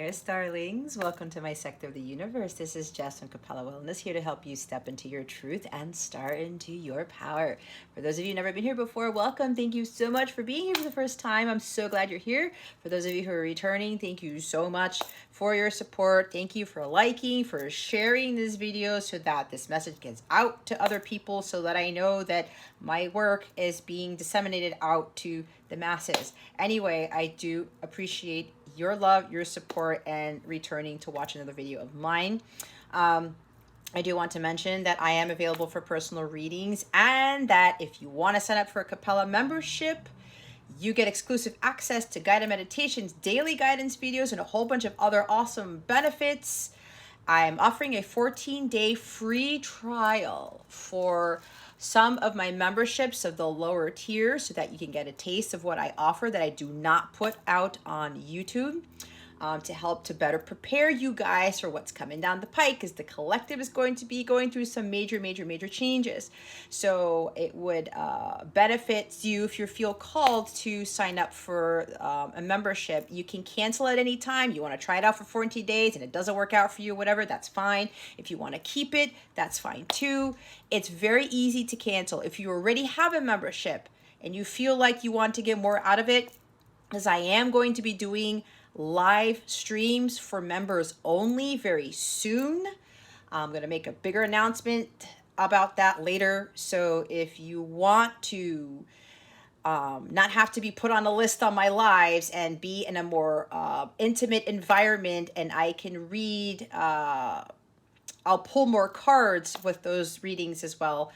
there, starlings. Welcome to my sector of the universe. This is Jess from Capella Wellness, here to help you step into your truth and start into your power. For those of you who've never been here before, welcome. Thank you so much for being here for the first time. I'm so glad you're here. For those of you who are returning, thank you so much for your support. Thank you for liking, for sharing this video so that this message gets out to other people, so that I know that my work is being disseminated out to the masses. Anyway, I do appreciate your love, your support, and returning to watch another video of mine. I do want to mention that I am available for personal readings, and that if you want to sign up for a Capella membership, you get exclusive access to guided meditations, daily guidance videos, and a whole bunch of other awesome benefits. I'm offering a 14-day free trial for some of my memberships of the lower tier, so that you can get a taste of what I offer that I do not put out on YouTube, to help to better prepare you guys for what's coming down the pike, because the collective is going to be going through some major changes. So it would benefit you if you feel called to sign up for a membership. You can cancel at any time. You want to try it out for 14 days and it doesn't work out for you, whatever, that's fine. If you want to keep it, that's fine too. It's very easy to cancel. If you already have a membership and you feel like you want to get more out of it, as I am going to be doing live streams for members only very soon. I'm going to make a bigger announcement about that later. So if you want to not have to be put on a list on my lives and be in a more intimate environment, and I can read, I'll pull more cards with those readings as well.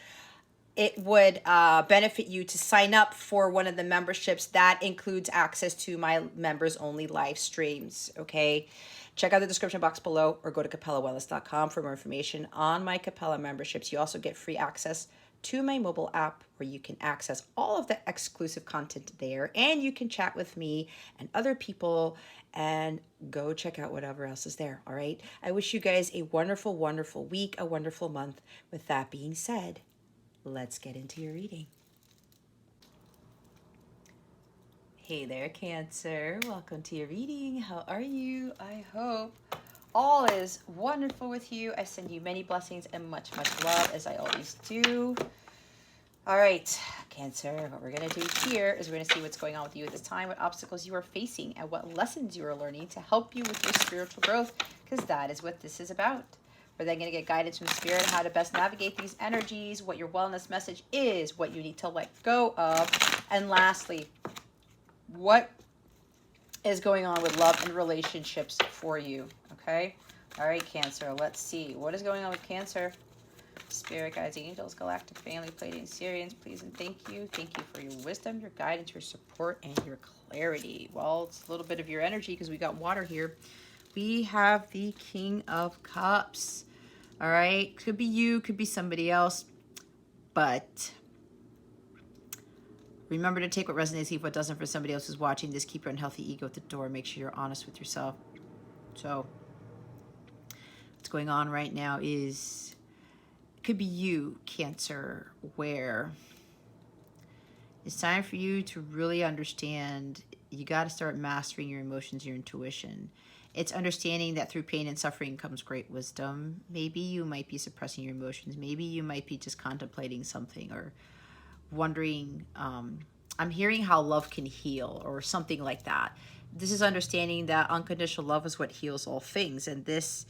It would benefit you to sign up for one of the memberships that includes access to my members only live streams. Okay, check out the description box below, or go to capellawellness.com for more information on my Capella memberships. You also get free access to my mobile app, where you can access all of the exclusive content there, and you can chat with me and other people, and go check out whatever else is there. All right, I wish you guys a wonderful week, a wonderful month. With that being said, let's get into your reading. Hey there, Cancer. Welcome to your reading. How are you? I hope all is wonderful with you. I send you many blessings and much love, as I always do. All right, Cancer, what we're going to do here is we're going to see what's going on with you at this time, what obstacles you are facing, and what lessons you are learning to help you with your spiritual growth, because that is what this is about. We're then going to get guidance from Spirit, how to best navigate these energies, what your wellness message is, what you need to let go of, and lastly, what is going on with love and relationships for you, okay? All right, Cancer, let's see. What is going on with Cancer? Spirit guides, angels, galactic family, Pleiadian, Sirians, please and thank you. Thank you for your wisdom, your guidance, your support, and your clarity. Well, it's a little bit of your energy because we got water here. We have the King of Cups. All right, could be you, could be somebody else, but remember to take what resonates, leave what doesn't. For somebody else who's watching this, keep your unhealthy ego at the door. Make sure you're honest with yourself. So what's going on right now is, it could be you, Cancer, where it's time for you to really understand you got to start mastering your emotions, your intuition. It's understanding that through pain and suffering comes great wisdom. Maybe you might be suppressing your emotions. Maybe you might be just contemplating something, or wondering, I'm hearing how love can heal, or something like that. This is understanding that unconditional love is what heals all things. And this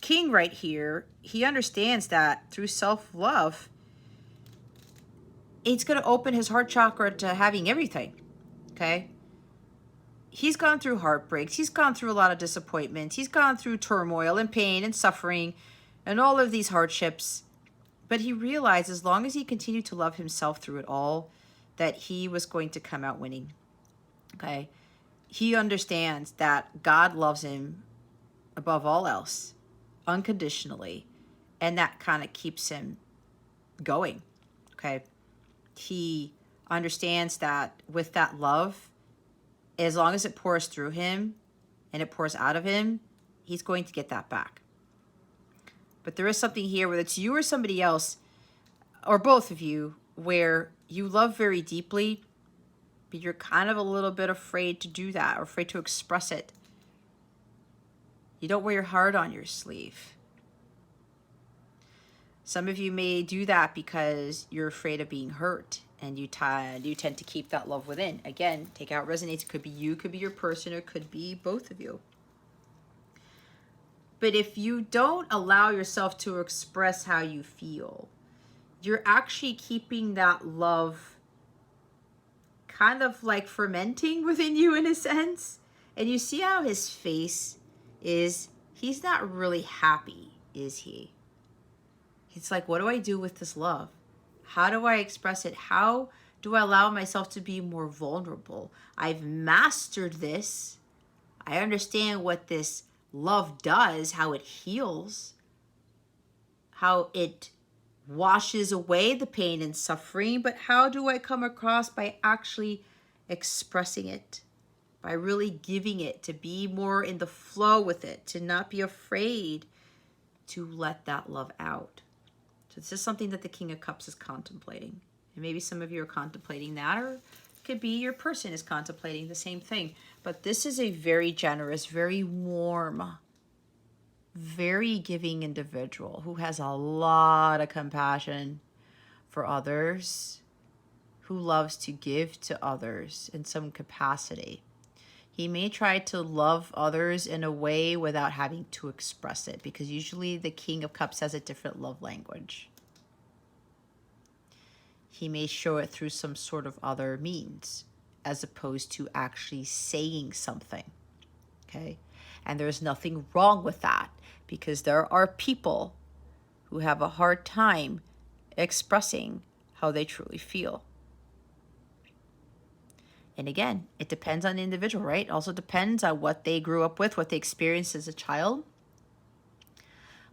King right here, he understands that through self-love, it's going to open his heart chakra to having everything, okay? He's gone through heartbreaks. He's gone through a lot of disappointments. He's gone through turmoil and pain and suffering and all of these hardships. But he realized as long as he continued to love himself through it all, that he was going to come out winning, okay? He understands that God loves him above all else, unconditionally, and that kind of keeps him going, okay? He understands that with that love, as long as it pours through him and it pours out of him, he's going to get that back. But there is something here, whether it's you or somebody else, or both of you, where you love very deeply, but you're kind of a little bit afraid to do that, or afraid to express it. You don't wear your heart on your sleeve. Some of you may do that because you're afraid of being hurt, and you tend to keep that love within. Again, take out resonates. It could be you, could be your person, or it could be both of you. But if you don't allow yourself to express how you feel, you're actually keeping that love kind of like fermenting within you in a sense. And you see how his face is, he's not really happy, is he? It's like, what do I do with this love? How do I express it? How do I allow myself to be more vulnerable? I've mastered this. I understand what this love does, how it heals, how it washes away the pain and suffering. But how do I come across? By actually expressing it, by really giving it, to be more in the flow with it, to not be afraid to let that love out. So this is something that the King of Cups is contemplating. And maybe some of you are contemplating that, or it could be your person is contemplating the same thing. But this is a very generous, very warm, very giving individual who has a lot of compassion for others, who loves to give to others in some capacity. He may try to love others in a way without having to express it, because usually the King of Cups has a different love language. He may show it through some sort of other means, as opposed to actually saying something, okay? And there's nothing wrong with that, because there are people who have a hard time expressing how they truly feel. And again, it depends on the individual, right? It also depends on what they grew up with, what they experienced as a child.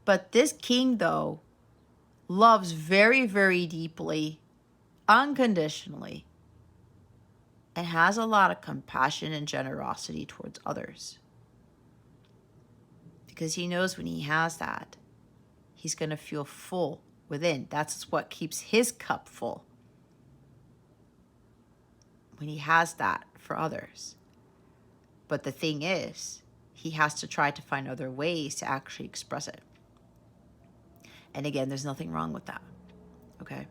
But this king, though, loves very, very deeply, unconditionally, and has a lot of compassion and generosity towards others. Because he knows when he has that, he's going to feel full within. That's what keeps his cup full, when he has that for others. But the thing is, he has to try to find other ways to actually express it. And again, there's nothing wrong with that, okay?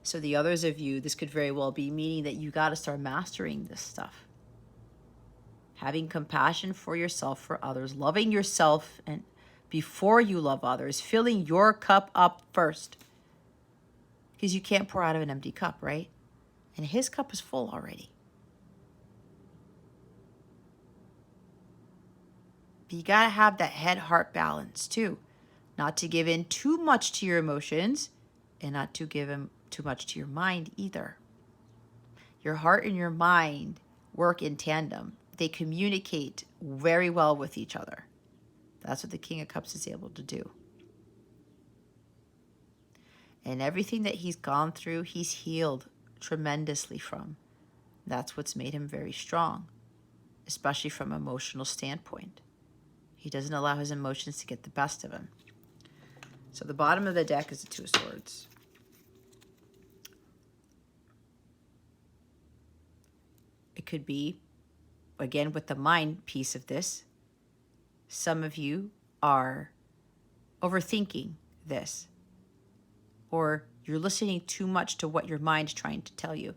So the others of you, this could very well be meaning that you got to start mastering this stuff. Having compassion for yourself, for others, loving yourself and before you love others, filling your cup up first. Because you can't pour out of an empty cup, right? And his cup is full already. But you got to have that head-heart balance too. Not to give in too much to your emotions, and not to give in too much to your mind either. Your heart and your mind work in tandem. They communicate very well with each other. That's what the King of Cups is able to do. And everything that he's gone through, he's healed tremendously from. That's what's made him very strong, especially from an emotional standpoint. He doesn't allow his emotions to get the best of him. So the bottom of the deck is the Two of Swords. It could be, again, with the mind piece of this, some of you are overthinking this, or you're listening too much to what your mind's trying to tell you.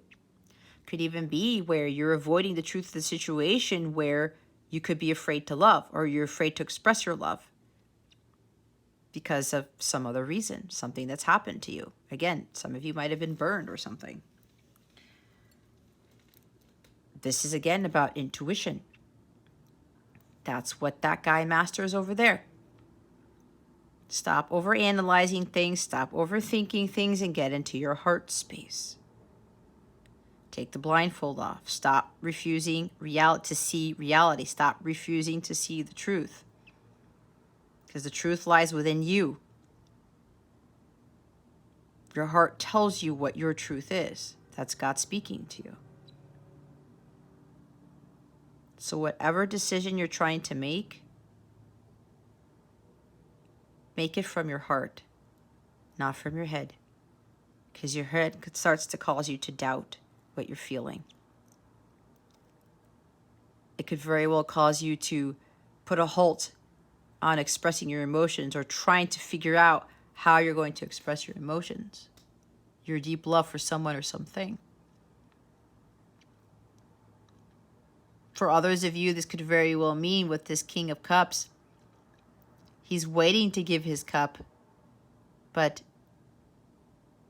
Could even be where you're avoiding the truth of the situation, where you could be afraid to love, or you're afraid to express your love because of some other reason, something that's happened to you. Again, some of you might have been burned or something. This is again about intuition. That's what that guy masters over there. Stop overanalyzing things, stop overthinking things, and get into your heart space. Take the blindfold off. Stop refusing to see reality. Stop refusing to see the truth. Because the truth lies within you. Your heart tells you what your truth is. That's God speaking to you. So whatever decision you're trying to make it from your heart, not from your head. Because your head starts to cause you to doubt what you're feeling. It could very well cause you to put a halt on expressing your emotions or trying to figure out how you're going to express your emotions, your deep love for someone or something. For others of you, this could very well mean with this King of Cups, he's waiting to give his cup, but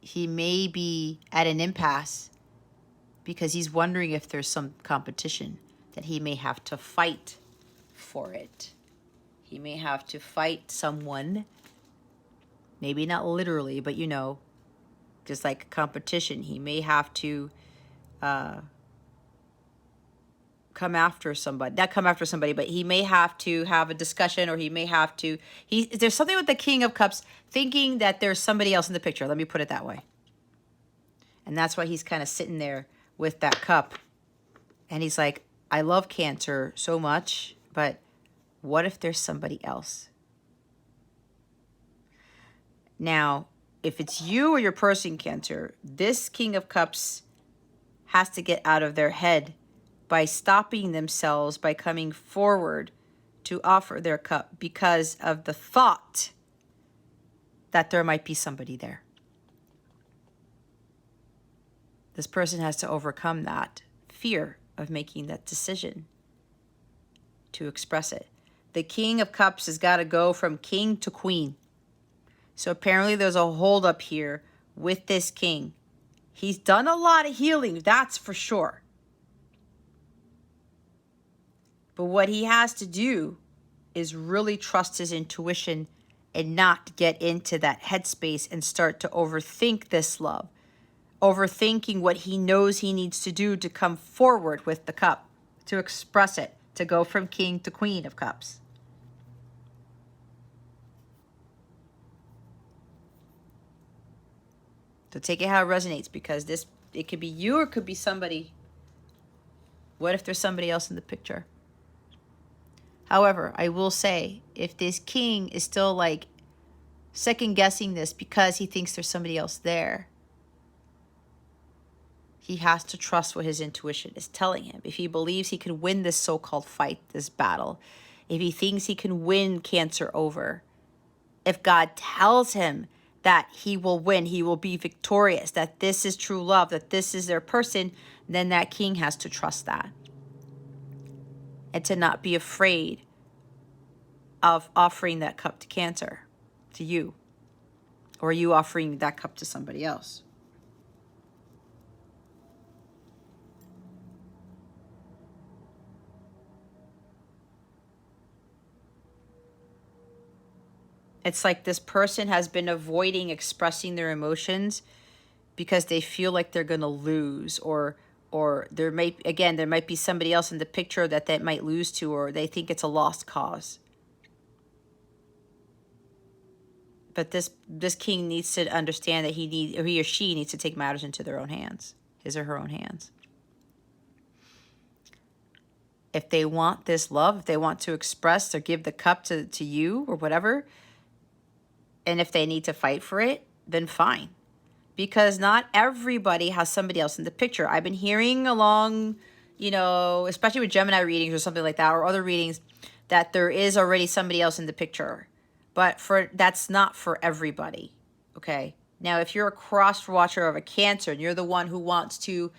he may be at an impasse because he's wondering if there's some competition that he may have to fight for it. He may have to fight someone, maybe not literally, but just like a competition. He may have to come after somebody, not come after somebody, but he may have to have a discussion, or he may have to, there's something with the King of Cups thinking that there's somebody else in the picture. Let me put it that way. And that's why he's kind of sitting there with that cup. And he's like, I love Cancer so much, but what if there's somebody else? Now, if it's you or your person, Cancer, this King of Cups has to get out of their head by stopping themselves, by coming forward to offer their cup because of the thought that there might be somebody there. This person has to overcome that fear of making that decision to express it. The King of Cups has got to go from king to queen. So apparently there's a hold up here with this king. He's done a lot of healing, that's for sure. But what he has to do is really trust his intuition and not get into that headspace and start to overthink this love. Overthinking what he knows he needs to do to come forward with the cup, to express it, to go from king to queen of cups. So take it how it resonates, because it could be you or it could be somebody. What if there's somebody else in the picture? However, I will say, if this king is still like second guessing this because he thinks there's somebody else there, he has to trust what his intuition is telling him. If he believes he can win this so-called fight, this battle, if he thinks he can win Cancer over, if God tells him that he will win, he will be victorious, that this is true love, that this is their person, then that king has to trust that. And to not be afraid of offering that cup to Cancer, to you, or you offering that cup to somebody else. It's like this person has been avoiding expressing their emotions because they feel like they're going to lose, or there might be somebody else in the picture that they might lose to, or they think it's a lost cause. But this king needs to understand that he or she needs to take matters into their own hands, his or her own hands. If they want this love, if they want to express or give the cup to you or whatever, and if they need to fight for it, then fine. Because not everybody has somebody else in the picture. I've been hearing along, especially with Gemini readings or something like that, or other readings, that there is already somebody else in the picture. But that's not for everybody, okay? Now, if you're a cross-watcher of a Cancer and you're the one who wants to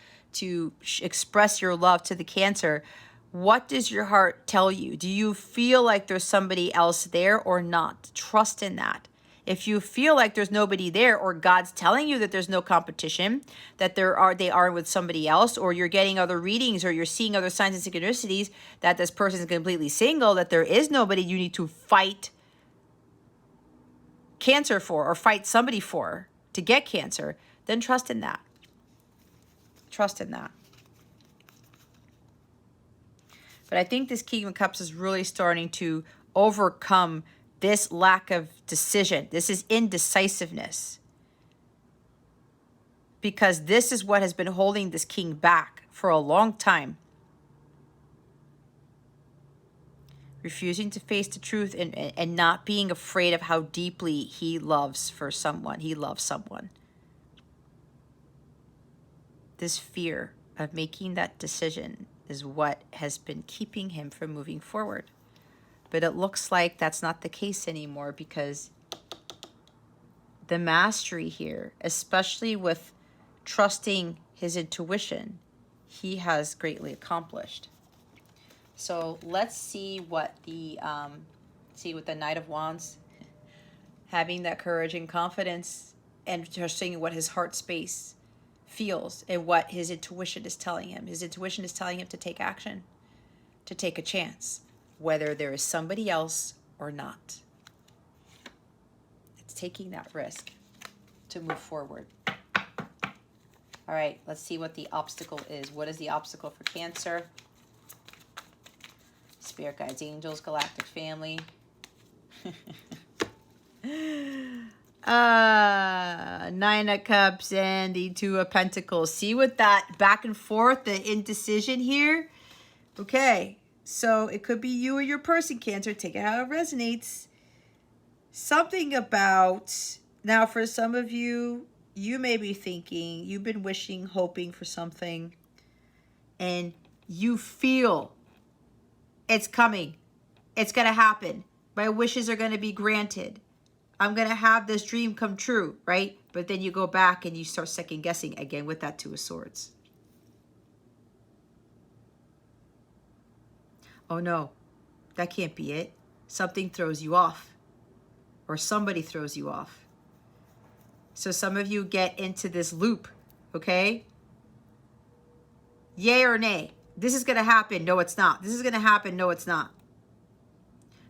express your love to the Cancer, what does your heart tell you? Do you feel like there's somebody else there or not? Trust in that. If you feel like there's nobody there, or God's telling you that there's no competition, that they are with somebody else, or you're getting other readings, or you're seeing other signs and synchronicities that this person is completely single, that there is nobody you need to fight Cancer for, or fight somebody for to get Cancer, then trust in that. Trust in that. But I think this King of Cups is really starting to overcome this lack of decision. This is indecisiveness. Because this is what has been holding this king back for a long time. Refusing to face the truth and not being afraid of how deeply he loves someone. This fear of making that decision is what has been keeping him from moving forward. But it looks like that's not the case anymore, because the mastery here, especially with trusting his intuition, he has greatly accomplished. So let's see what the Knight of Wands, having that courage and confidence and trusting what his heart space feels and what his intuition is telling him. His intuition is telling him to take action, to take a chance, whether there is somebody else or not. It's taking that risk to move forward. All right, let's see what the obstacle is. What is the obstacle for Cancer? Spirit guides, angels, galactic family. Nine of Cups and the Two of Pentacles. See, with that back and forth, the indecision here. Okay, so it could be you or your person, Cancer. Take it how it resonates. Something about, now for some of you, you may be thinking, you've been wishing, hoping for something, and you feel it's coming. It's going to happen. My wishes are going to be granted. I'm going to have this dream come true, right? But then you go back and you start second guessing again with that Two of Swords. Oh no, that can't be it. Something throws you off, or somebody throws you off. So some of you get into this loop, okay? Yay or nay? This is going to happen. No, it's not. This is going to happen. No, it's not.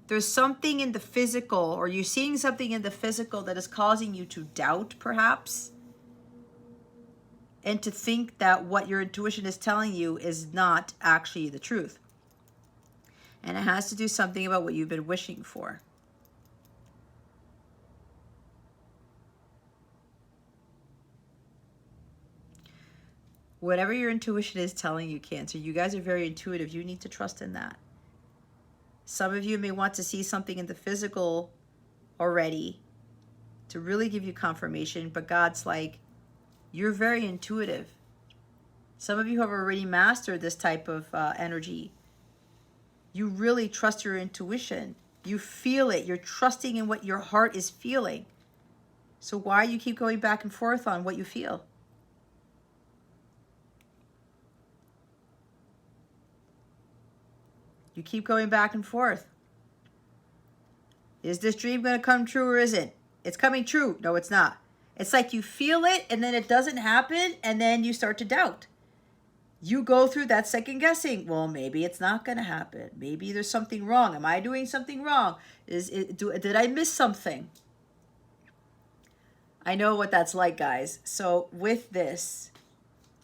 There's something in the physical, or you're seeing something in the physical that is causing you to doubt, perhaps, and to think that what your intuition is telling you is not actually the truth. And it has to do something about what you've been wishing for. Whatever your intuition is telling you, Cancer, you guys are very intuitive. You need to trust in that. Some of you may want to see something in the physical already to really give you confirmation, but God's like, you're very intuitive. Some of you have already mastered this type of energy. You really trust your intuition. You feel it. You're trusting in what your heart is feeling. So why do you keep going back and forth on what you feel? You keep going back and forth. Is this dream going to come true or isn't? It's coming true. No, it's not. It's like you feel it and then it doesn't happen and then you start to doubt. You go through that second guessing. Well, maybe it's not going to happen. Maybe there's something wrong. Am I doing something wrong? Did I miss something? I know what that's like, guys. So with this,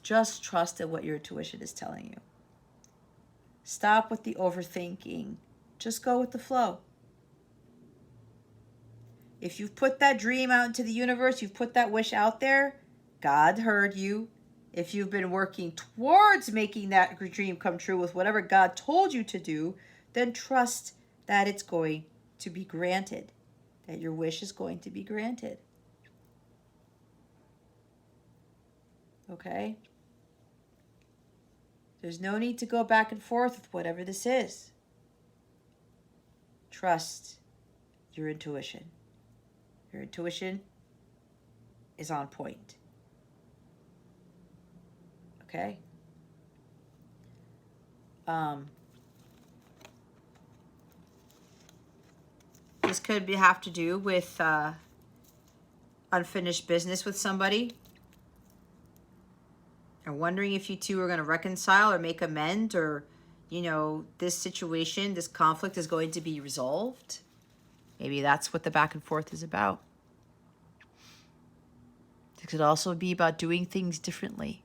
just trust in what your intuition is telling you. Stop with the overthinking. Just go with the flow. If you've put that dream out into the universe, you've put that wish out there, God heard you. If you've been working towards making that dream come true with whatever God told you to do, then trust that it's going to be granted, that your wish is going to be granted. Okay? There's no need to go back and forth with whatever this is. Trust your intuition. Your intuition is on point. Okay? This could have to do with unfinished business with somebody. I'm wondering if you two are going to reconcile or make amends, or, you know, this situation, this conflict is going to be resolved. Maybe that's what the back and forth is about. It could also be about doing things differently.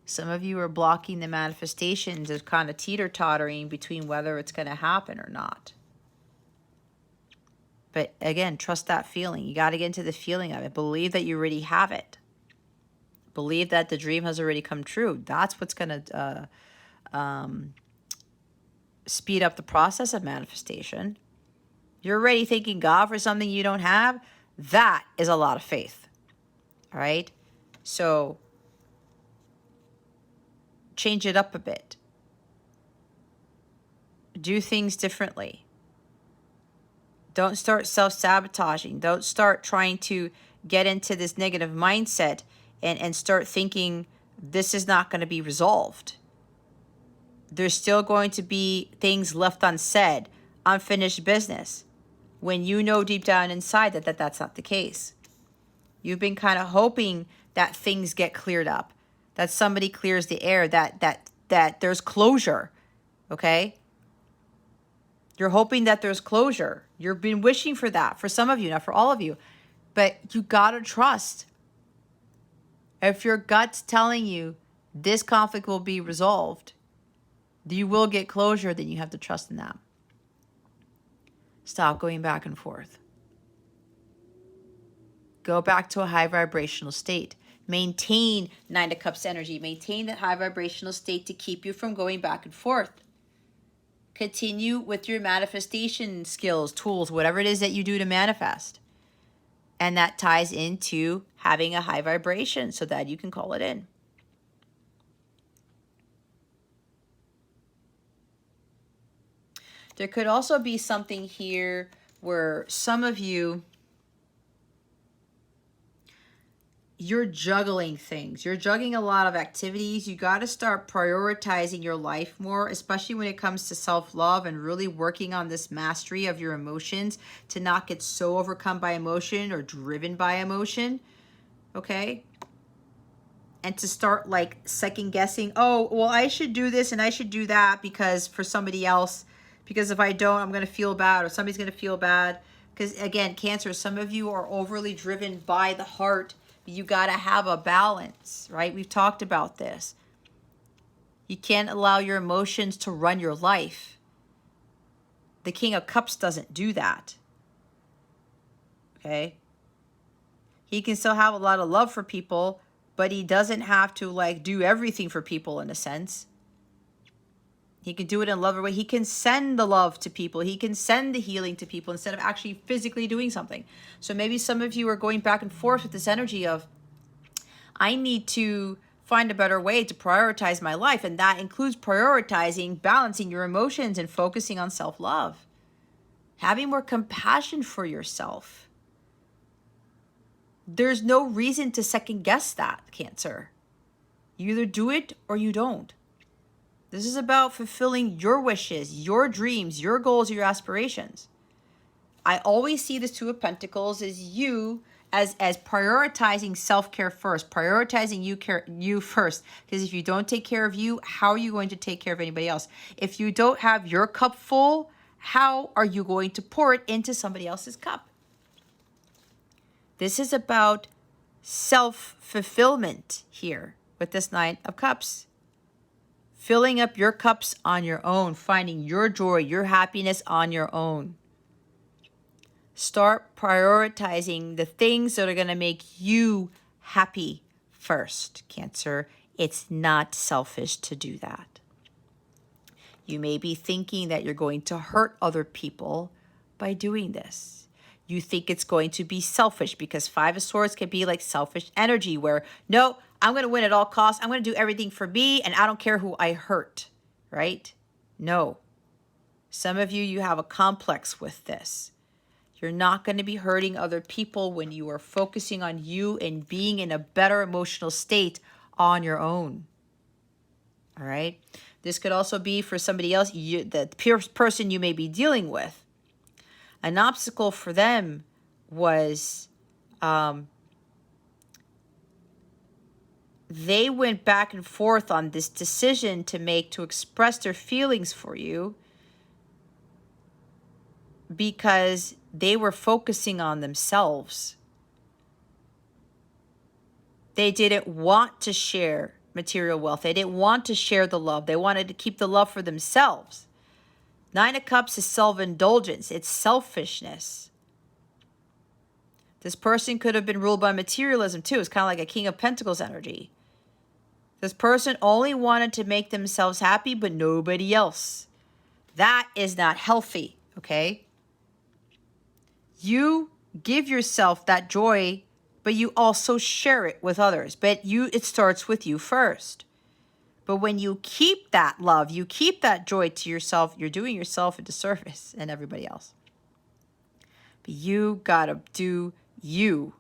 Some of you are blocking the manifestations of kind of teeter-tottering between whether it's going to happen or not. But again, trust that feeling. You got to get into the feeling of it. Believe that you already have it. Believe that the dream has already come true. That's what's going to speed up the process of manifestation. You're already thanking God for something you don't have. That is a lot of faith. All right? So change it up a bit. Do things differently. Don't start self-sabotaging. Don't start trying to get into this negative mindset and start thinking this is not going to be resolved. There's still going to be things left unsaid, unfinished business, when you know deep down inside that that's not the case. You've been kind of hoping that things get cleared up, that somebody clears the air, that there's closure, okay? You're hoping that there's closure. You've been wishing for that, for some of you, not for all of you. But you gotta trust. If your gut's telling you this conflict will be resolved, you will get closure, then you have to trust in that. Stop going back and forth. Go back to a high vibrational state. Maintain 9 of Cups energy. Maintain that high vibrational state to keep you from going back and forth. Continue with your manifestation skills, tools, whatever it is that you do to manifest. And that ties into having a high vibration so that you can call it in. There could also be something here where some of you, you're juggling things. You're juggling a lot of activities. You got to start prioritizing your life more, especially when it comes to self-love and really working on this mastery of your emotions to not get so overcome by emotion or driven by emotion, okay? And to start like second guessing, oh, well, I should do this and I should do that because for somebody else, because if I don't, I'm going to feel bad or somebody's going to feel bad. Because again, Cancer, some of you are overly driven by the heart. You got to have a balance, right? We've talked about this. You can't allow your emotions to run your life. The King of Cups doesn't do that. Okay? He can still have a lot of love for people, but he doesn't have to like do everything for people in a sense. He can do it in a loving way. He can send the love to people. He can send the healing to people instead of actually physically doing something. So maybe some of you are going back and forth with this energy of, I need to find a better way to prioritize my life. And that includes prioritizing, balancing your emotions and focusing on self-love. Having more compassion for yourself. There's no reason to second guess that, Cancer. You either do it or you don't. This is about fulfilling your wishes, your dreams, your goals, your aspirations. I always see this Two of Pentacles as you as prioritizing self-care first, prioritizing you first. Because if you don't take care of you, how are you going to take care of anybody else? If you don't have your cup full, how are you going to pour it into somebody else's cup? This is about self-fulfillment here with this Nine of Cups. Filling up your cups on your own, finding your joy, your happiness on your own. Start prioritizing the things that are going to make you happy first, Cancer. It's not selfish to do that. You may be thinking that you're going to hurt other people by doing this. You think it's going to be selfish because Five of Swords can be like selfish energy where, no, I'm going to win at all costs. I'm going to do everything for me and I don't care who I hurt, right? No. Some of you, you have a complex with this. You're not going to be hurting other people when you are focusing on you and being in a better emotional state on your own. All right? This could also be for somebody else, the person you may be dealing with. An obstacle for them was they went back and forth on this decision to make to express their feelings for you because they were focusing on themselves. They didn't want to share material wealth. They didn't want to share the love. They wanted to keep the love for themselves. Nine of Cups is self-indulgence. It's selfishness. This person could have been ruled by materialism too. It's kind of like a King of Pentacles energy. This person only wanted to make themselves happy, but nobody else. That is not healthy, okay? You give yourself that joy, but you also share it with others. But it starts with you first. But when you keep that love, you keep that joy to yourself, you're doing yourself a disservice and everybody else. But you gotta do you.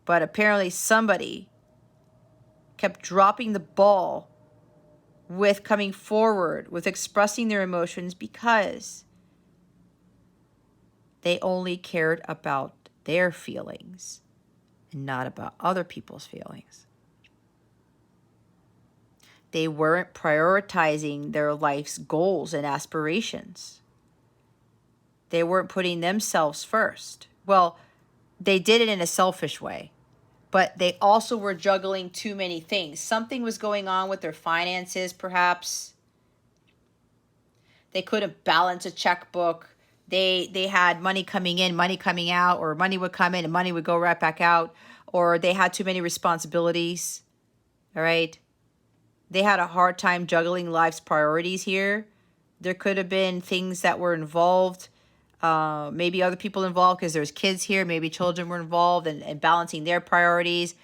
But apparently somebody kept dropping the ball with coming forward, with expressing their emotions, because they only cared about their feelings and not about other people's feelings. They weren't prioritizing their life's goals and aspirations. They weren't putting themselves first. Well, they did it in a selfish way, but they also were juggling too many things. Something was going on with their finances, perhaps. They couldn't balance a checkbook. They had money coming in, money coming out, or money would come in and money would go right back out, or they had too many responsibilities. All right? They had a hard time juggling life's priorities here. There could have been things that were involved, maybe other people involved because there's kids here, maybe children were involved and balancing their priorities,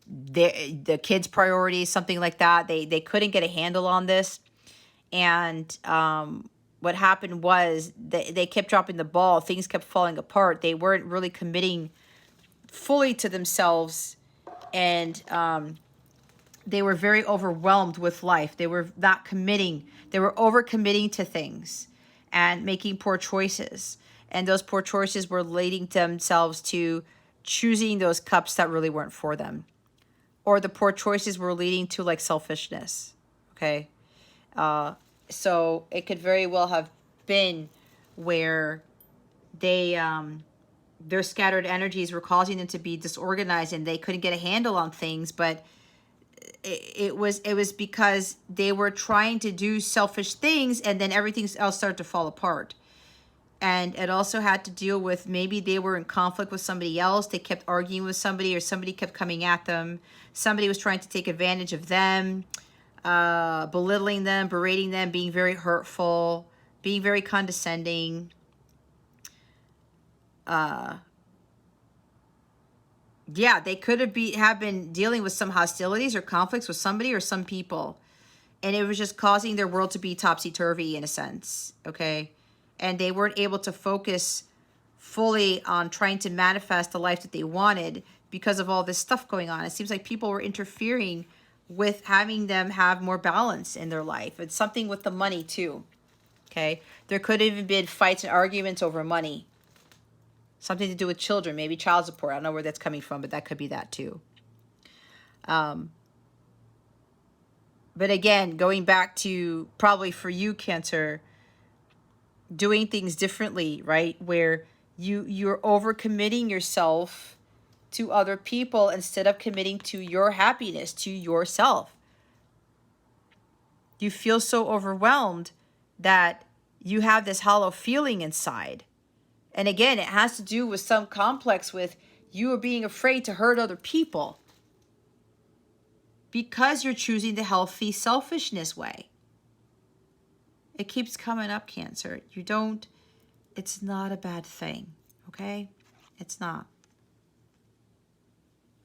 the kids' priorities, something like that. They couldn't get a handle on this. And what happened was they kept dropping the ball. Things kept falling apart. They weren't really committing fully to themselves, and they were very overwhelmed with life. They were not committing. They were over-committing to things and making poor choices. And those poor choices were leading themselves to choosing those cups that really weren't for them. Or the poor choices were leading to like selfishness, okay? So it could very well have been where they their scattered energies were causing them to be disorganized and they couldn't get a handle on things, but it was because they were trying to do selfish things and then everything else started to fall apart. And it also had to deal with maybe they were in conflict with somebody else. They kept arguing with somebody, or somebody kept coming at them. Somebody was trying to take advantage of them, belittling them, berating them, being very hurtful, being very condescending. Yeah, they could have been dealing with some hostilities or conflicts with somebody or some people. And it was just causing their world to be topsy-turvy in a sense, okay? And they weren't able to focus fully on trying to manifest the life that they wanted because of all this stuff going on. It seems like people were interfering with having them have more balance in their life. It's something with the money too, okay? There could have even been fights and arguments over money. Something to do with children, maybe child support. I don't know where that's coming from, but that could be that too. But again, going back to probably for you, Cancer, doing things differently, right? Where you're overcommitting yourself to other people instead of committing to your happiness, to yourself. You feel so overwhelmed that you have this hollow feeling inside. And again, it has to do with some complex with you being afraid to hurt other people because you're choosing the healthy selfishness way. It keeps coming up, Cancer. It's not a bad thing, okay? It's not.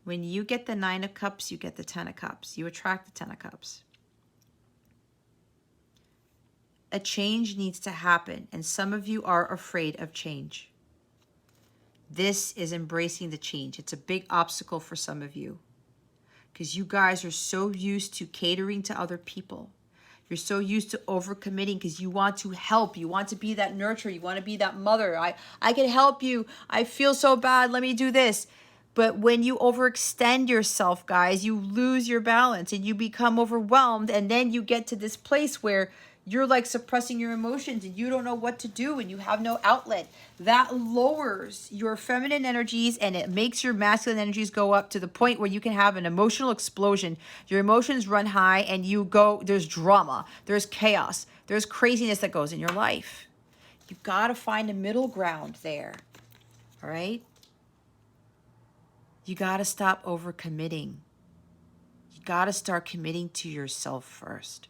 When you get the 9 of Cups, you get the 10 of Cups. You attract the 10 of Cups. A change needs to happen, and some of you are afraid of change. This is embracing the change. It's a big obstacle for some of you because you guys are so used to catering to other people. You're so used to overcommitting because you want to help. You want to be that nurturer. You want to be that mother. I can help you. I feel so bad. Let me do this. But when you overextend yourself, guys, you lose your balance and you become overwhelmed. And then you get to this place where you're like suppressing your emotions and you don't know what to do and you have no outlet. That lowers your feminine energies and it makes your masculine energies go up to the point where you can have an emotional explosion. Your emotions run high and there's drama, there's chaos, there's craziness that goes in your life. You got to find a middle ground there. All right? You got to stop overcommitting. You got to start committing to yourself first.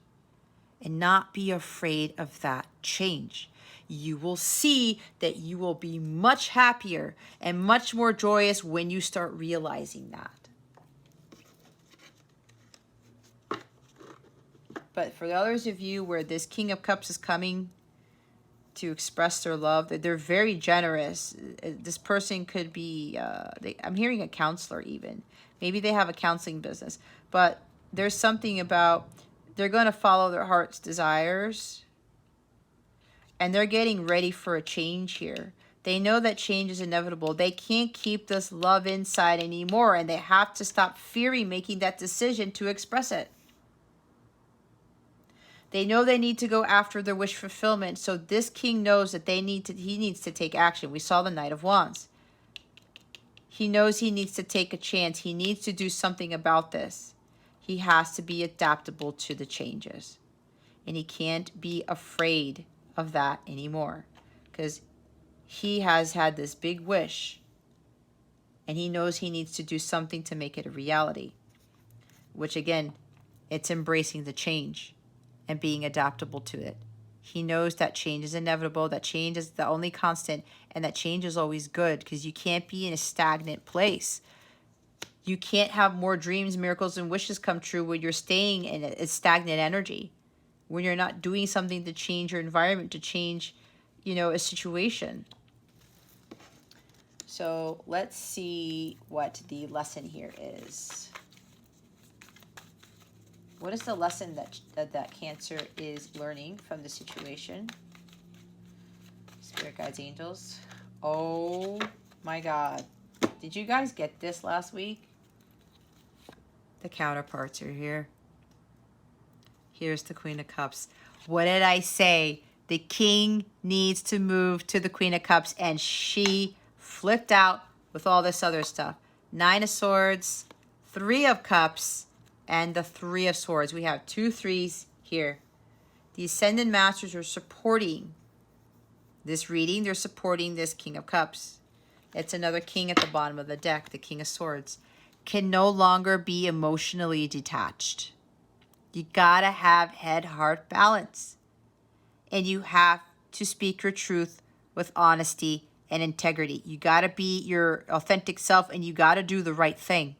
And not be afraid of that change. You will see that you will be much happier and much more joyous when you start realizing that. But for the others of you where this King of Cups is coming to express their love, that they're very generous. This person could be, I'm hearing a counselor even. Maybe they have a counseling business. But there's something about they're going to follow their heart's desires. And they're getting ready for a change here. They know that change is inevitable. They can't keep this love inside anymore. And they have to stop fearing making that decision to express it. They know they need to go after their wish fulfillment. So this king knows that he needs to take action. We saw the Knight of Wands. He knows he needs to take a chance. He needs to do something about this. He has to be adaptable to the changes. And he can't be afraid of that anymore. Because he has had this big wish. And he knows he needs to do something to make it a reality. Which again, it's embracing the change and being adaptable to it. He knows that change is inevitable, that change is the only constant, and that change is always good because you can't be in a stagnant place. You can't have more dreams, miracles, and wishes come true when you're staying in a stagnant energy, when you're not doing something to change your environment, to change, a situation. So let's see what the lesson here is. What is the lesson that Cancer is learning from the situation? Spirit guides, angels. Oh my God. Did you guys get this last week? The counterparts are here. Here's the Queen of Cups. What did I say? The king needs to move to the Queen of Cups, and she flipped out with all this other stuff. 9 of Swords, 3 of Cups, and the 3 of Swords. We have 2 3s here. The Ascended Masters are supporting this reading. They're supporting this King of Cups. It's another king at the bottom of the deck, the King of Swords. Can no longer be emotionally detached. You gotta have head-heart balance. And you have to speak your truth with honesty and integrity. You gotta be your authentic self, and you gotta do the right thing.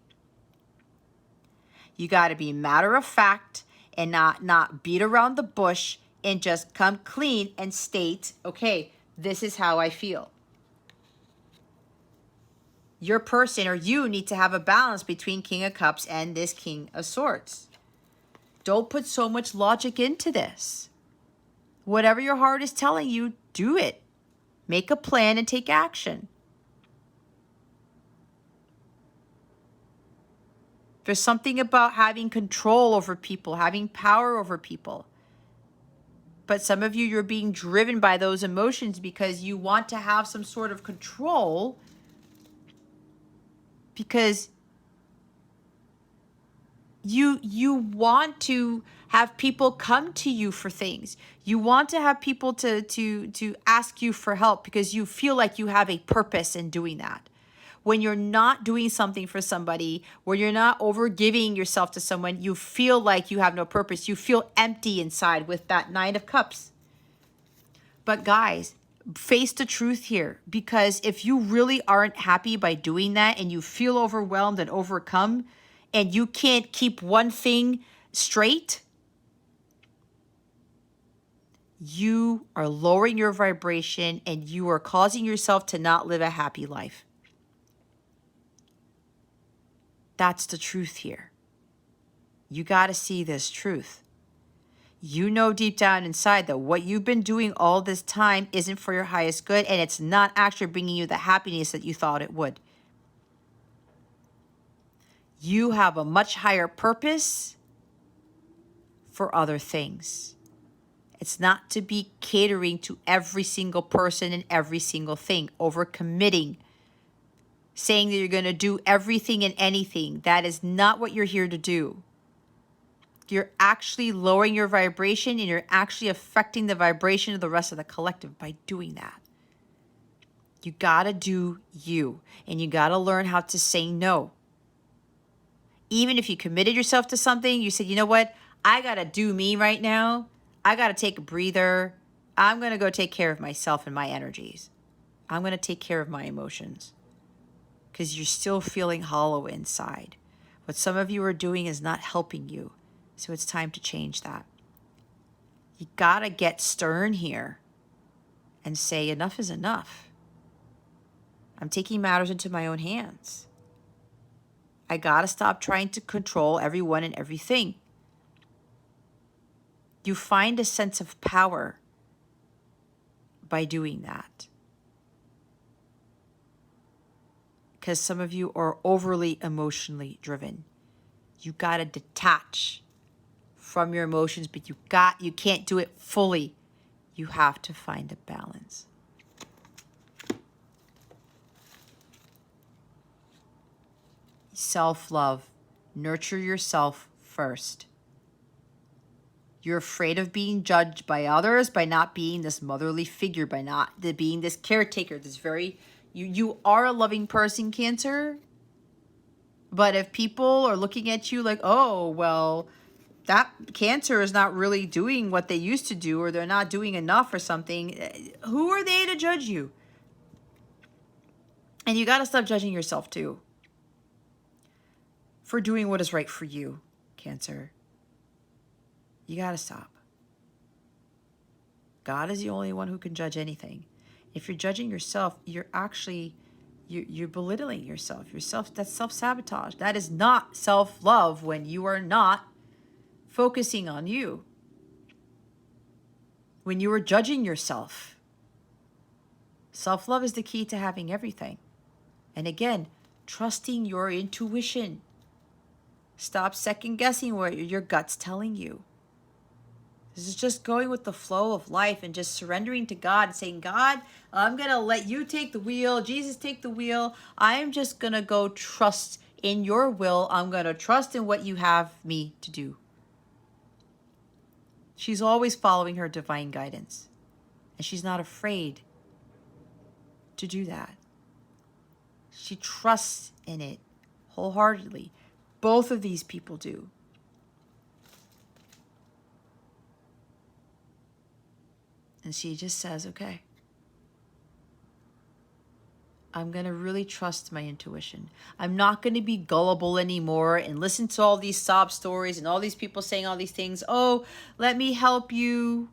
You got to be matter of fact and not beat around the bush, and just come clean and state, okay, this is how I feel. Your person or you need to have a balance between King of Cups and this King of Swords. Don't put so much logic into this. Whatever your heart is telling you, do it. Make a plan and take action. There's something about having control over people, having power over people. But some of you, you're being driven by those emotions because you want to have some sort of control, because you want to have people come to you for things. You want to have people to ask you for help because you feel like you have a purpose in doing that. When you're not doing something for somebody, when you're not over giving yourself to someone, you feel like you have no purpose. You feel empty inside with that 9 of Cups. But guys, face the truth here, because if you really aren't happy by doing that and you feel overwhelmed and overcome and you can't keep one thing straight, you are lowering your vibration and you are causing yourself to not live a happy life. That's the truth here. You got to see this truth. You know deep down inside that what you've been doing all this time isn't for your highest good, and it's not actually bringing you the happiness that you thought it would. You have a much higher purpose for other things. It's not to be catering to every single person and every single thing, overcommitting, saying that you're going to do everything and anything. That is not what you're here to do. You're actually lowering your vibration, and you're actually affecting the vibration of the rest of the collective by doing that. You got to do you, and you got to learn how to say no. Even if you committed yourself to something, you said, you know what? I got to do me right now. I got to take a breather. I'm going to go take care of myself and my energies. I'm going to take care of my emotions. Because you're still feeling hollow inside. What some of you are doing is not helping you. So it's time to change that. You gotta get stern here and say enough is enough. I'm taking matters into my own hands. I gotta stop trying to control everyone and everything. You find a sense of power by doing that. Because some of you are overly emotionally driven. You gotta detach from your emotions, but you can't do it fully. You have to find a balance. Self-love. Nurture yourself first. You're afraid of being judged by others, by not being this motherly figure, by not being this caretaker, this very, you are a loving person, Cancer. But if people are looking at you like, oh, well, that Cancer is not really doing what they used to do, or they're not doing enough or something, who are they to judge you? And you got to stop judging yourself too for doing what is right for you, Cancer. You got to stop. God is the only one who can judge anything. If you're judging yourself, you're actually, you're belittling yourself. That's self-sabotage. That is not self-love when you are not focusing on you. When you are judging yourself. Self-love is the key to having everything. And again, trusting your intuition. Stop second-guessing what your gut's telling you. This is just going with the flow of life and just surrendering to God and saying, God, I'm going to let you take the wheel. Jesus, take the wheel. I'm just going to go trust in your will. I'm going to trust in what you have me to do. She's always following her divine guidance. And she's not afraid to do that. She trusts in it wholeheartedly. Both of these people do. And she just says, okay, I'm going to really trust my intuition. I'm not going to be gullible anymore and listen to all these sob stories and all these people saying all these things. Oh, let me help you.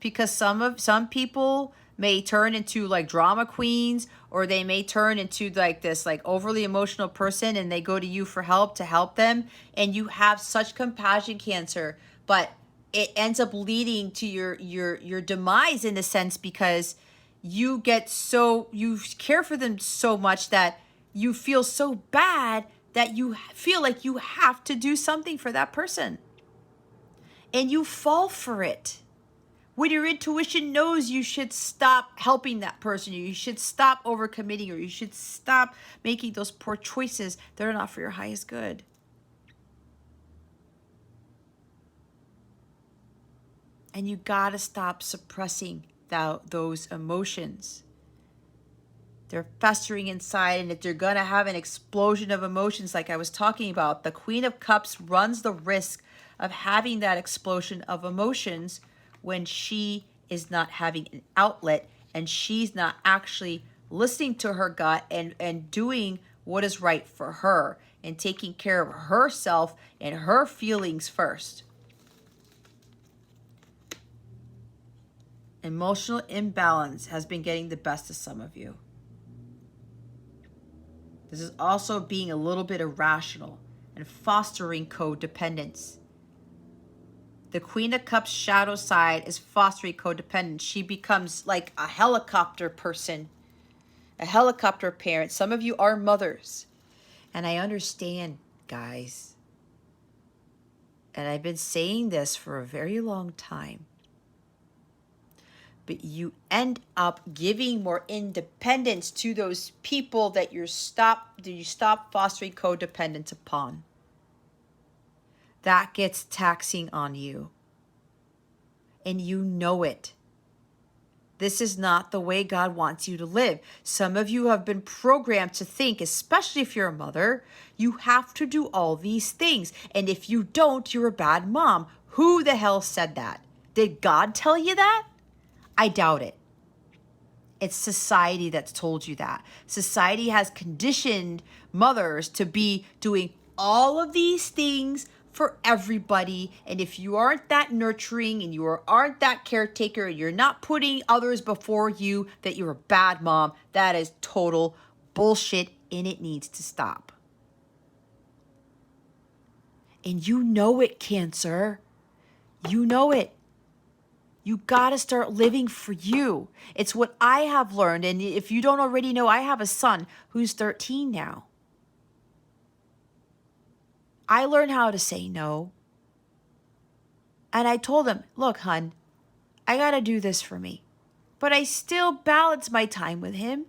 Because some people may turn into like drama queens, or they may turn into like this like overly emotional person, and they go to you for help to help them. And you have such compassion, Cancer, but it ends up leading to your demise in a sense, because you care for them so much that you feel so bad that you feel like you have to do something for that person. And you fall for it. When your intuition knows you should stop helping that person, or you should stop overcommitting, or you should stop making those poor choices that are not for your highest good. And you gotta stop suppressing those emotions. They're festering inside, and if they're gonna have an explosion of emotions like I was talking about, the Queen of Cups runs the risk of having that explosion of emotions when she is not having an outlet, and she's not actually listening to her gut and doing what is right for her and taking care of herself and her feelings first. Emotional imbalance has been getting the best of some of you. This is also being a little bit irrational and fostering codependence. The Queen of Cups shadow side is fostering codependence. She becomes like a helicopter person, a helicopter parent. Some of you are mothers. And I understand, guys. And I've been saying this for a very long time. But you end up giving more independence to those people that you stop fostering codependence upon. That gets taxing on you. And you know it. This is not the way God wants you to live. Some of you have been programmed to think, especially if you're a mother, you have to do all these things. And if you don't, you're a bad mom. Who the hell said that? Did God tell you that? I doubt it. It's society that's told you that. Society has conditioned mothers to be doing all of these things for everybody. And if you aren't that nurturing and aren't that caretaker and you're not putting others before you, that you're a bad mom. That is total bullshit and it needs to stop. And you know it, Cancer. You know it. You got to start living for you. It's what I have learned. And if you don't already know, I have a son who's 13 now. I learned how to say no. And I told him, look, hun, I got to do this for me. But I still balance my time with him.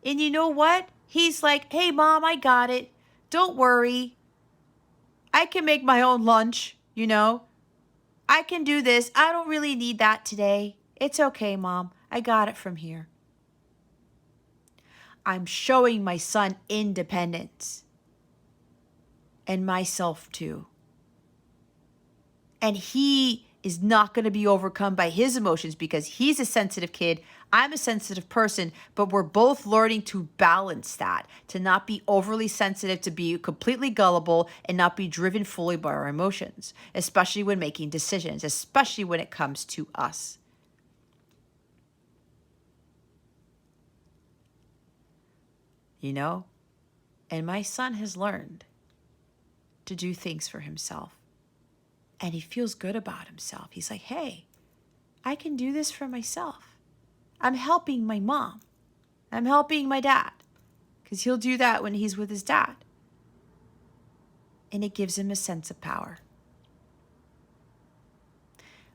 And you know what? He's like, hey, Mom, I got it. Don't worry. I can make my own lunch, you know. I can do this. I don't really need that today. It's okay, Mom. I got it from here. I'm showing my son independence. And myself too. And he is not going to be overcome by his emotions because he's a sensitive kid. I'm a sensitive person, but we're both learning to balance that, to not be overly sensitive, to be completely gullible and not be driven fully by our emotions, especially when making decisions, especially when it comes to us. You know? And my son has learned to do things for himself. And he feels good about himself. He's like, hey, I can do this for myself. I'm helping my mom. I'm helping my dad. Because he'll do that when he's with his dad. And it gives him a sense of power.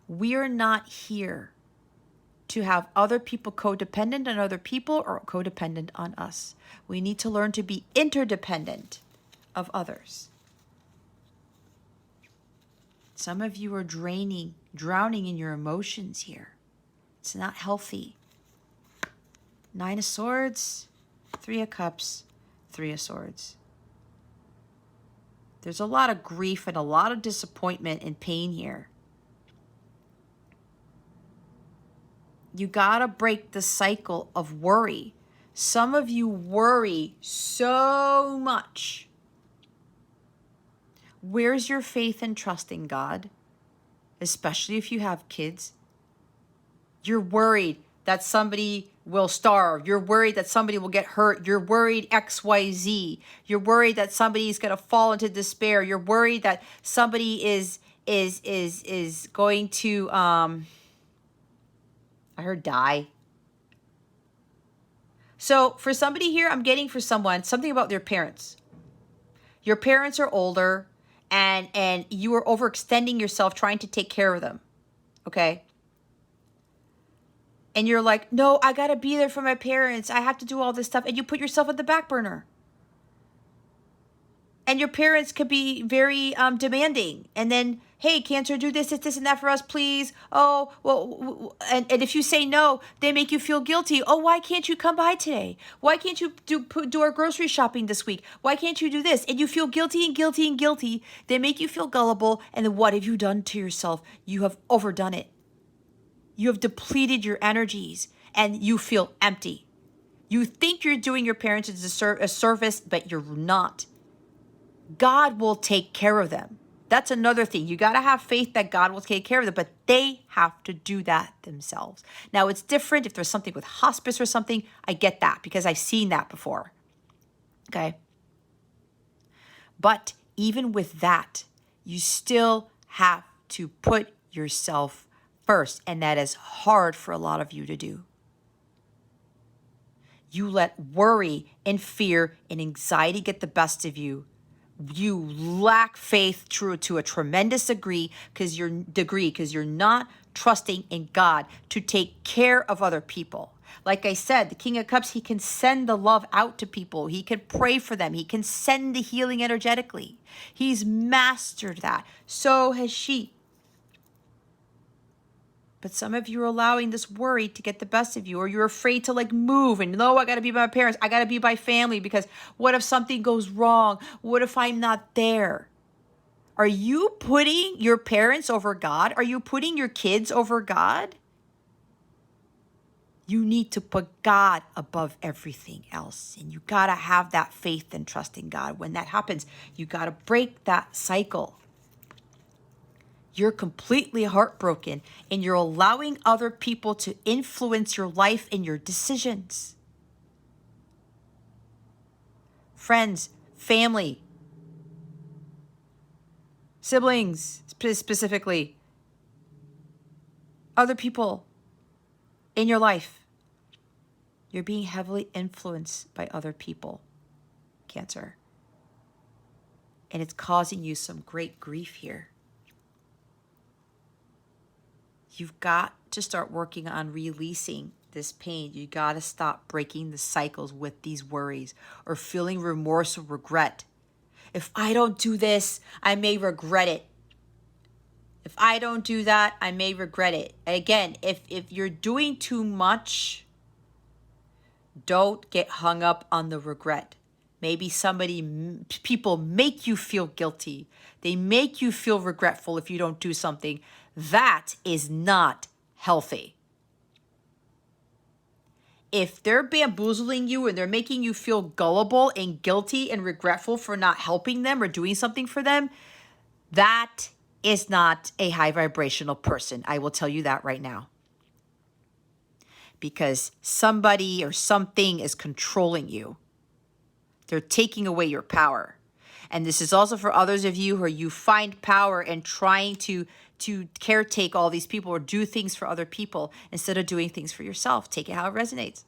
We're not here to have other people codependent on other people or codependent on us. We need to learn to be interdependent of others. Some of you are drowning in your emotions here. It's not healthy. 9 of Swords, 3 of Cups, 3 of Swords. There's a lot of grief and a lot of disappointment and pain here. You gotta break the cycle of worry. Some of you worry so much. Where's your faith and trust in God? Especially if you have kids. You're worried that somebody will starve. You're worried that somebody will get hurt. You're worried XYZ. You're worried that somebody's going to fall into despair. You're worried that somebody is going to I heard die. So for somebody here, I'm getting for someone something about their parents. Your parents are older. And you are overextending yourself trying to take care of them, okay? And you're like, no, I got to be there for my parents. I have to do all this stuff. And you put yourself at the back burner. And your parents could be very demanding. And then, hey, Cancer, do this, and that for us, please. Oh, well, and if you say no, they make you feel guilty. Oh, why can't you come by today? Why can't you do our grocery shopping this week? Why can't you do this? And you feel guilty and guilty and guilty. They make you feel gullible. And then what have you done to yourself? You have overdone it. You have depleted your energies and you feel empty. You think you're doing your parents a service, but you're not. God will take care of them. That's another thing. You got to have faith that God will take care of them, but they have to do that themselves. Now, it's different if there's something with hospice or something. I get that because I've seen that before. Okay? But even with that, you still have to put yourself first, and that is hard for a lot of you to do. You let worry and fear and anxiety get the best of you. You lack faith to a tremendous degree because you're not trusting in God to take care of other people. Like I said, the King of Cups, he can send the love out to people. He can pray for them. He can send the healing energetically. He's mastered that. So has she. But some of you are allowing this worry to get the best of you, or you're afraid to move and no, I got to be by my parents. I got to be by family because what if something goes wrong? What if I'm not there? Are you putting your parents over God? Are you putting your kids over God? You need to put God above everything else. And you got to have that faith and trust in God. When that happens, you got to break that cycle. You're completely heartbroken and you're allowing other people to influence your life and your decisions. Friends, family, siblings, specifically, other people in your life. You're being heavily influenced by other people, Cancer. And it's causing you some great grief here. You've got to start working on releasing this pain. You got to stop breaking the cycles with these worries or feeling remorse or regret. If I don't do this, I may regret it. If I don't do that, I may regret it. Again, if you're doing too much, don't get hung up on the regret. Maybe people make you feel guilty. They make you feel regretful if you don't do something. That is not healthy. If they're bamboozling you and they're making you feel gullible and guilty and regretful for not helping them or doing something for them, that is not a high vibrational person. I will tell you that right now. Because somebody or something is controlling you. They're taking away your power. And this is also for others of you who you find power in trying to caretake all these people or do things for other people instead of doing things for yourself. Take it how it resonates.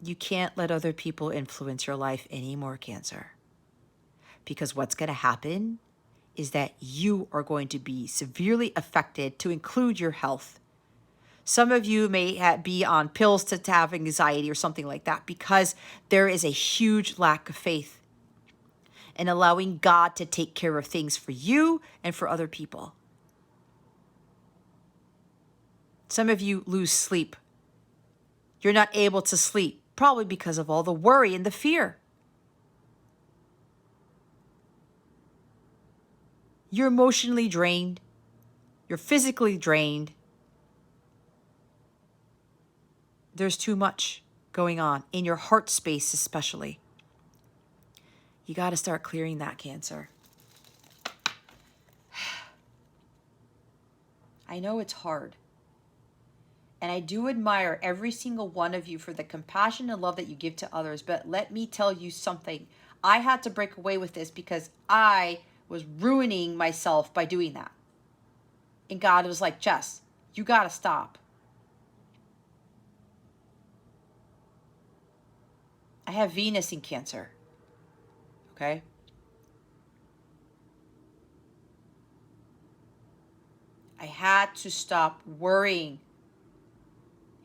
You can't let other people influence your life anymore, Cancer. Because what's going to happen is that you are going to be severely affected, to include your health. Some of you may be on pills to have anxiety or something like that because there is a huge lack of faith in allowing God to take care of things for you and for other people. Some of you lose sleep. You're not able to sleep, probably because of all the worry and the fear. You're emotionally drained. You're physically drained. There's too much going on in your heart space, especially. You got to start clearing that, Cancer. I know it's hard. And I do admire every single one of you for the compassion and love that you give to others. But let me tell you something. I had to break away with this because I was ruining myself by doing that. And God was like, Jess, you got to stop. I have Venus in Cancer. Okay? I had to stop worrying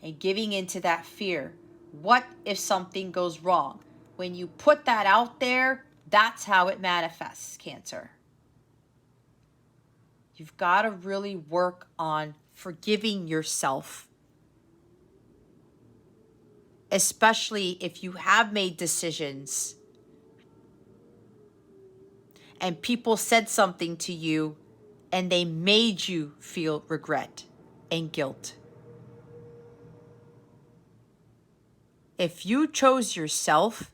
and giving into that fear. What if something goes wrong? When you put that out there, that's how it manifests, Cancer. You've got to really work on forgiving yourself, especially if you have made decisions and people said something to you and they made you feel regret and guilt. If you chose yourself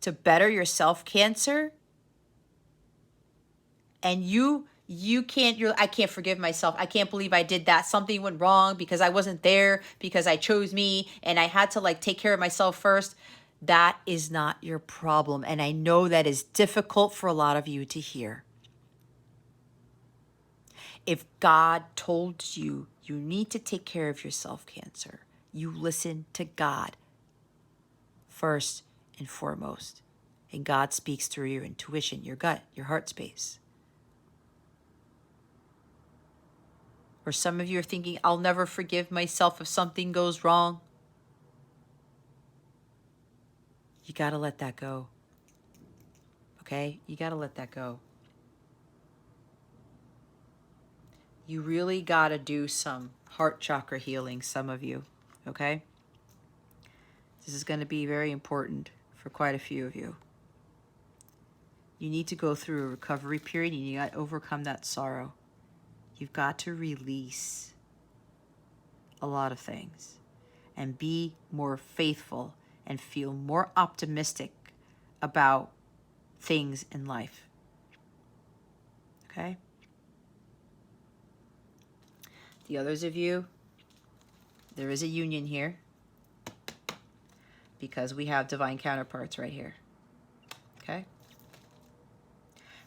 to better yourself, Cancer, and I can't forgive myself. I can't believe I did that. Something went wrong because I wasn't there, because I chose me and I had to take care of myself first. That is not your problem. And I know that is difficult for a lot of you to hear. If God told you you need to take care of yourself, Cancer, you listen to God first and foremost. And God speaks through your intuition, your gut, your heart space. Or some of you are thinking, I'll never forgive myself if something goes wrong. You got to let that go. Okay? You got to let that go. You really got to do some heart chakra healing, some of you. Okay? This is going to be very important for quite a few of you. You need to go through a recovery period and you got to overcome that sorrow. You've got to release a lot of things and be more faithful and feel more optimistic about things in life. Okay? The others of you, there is a union here because we have divine counterparts right here. Okay?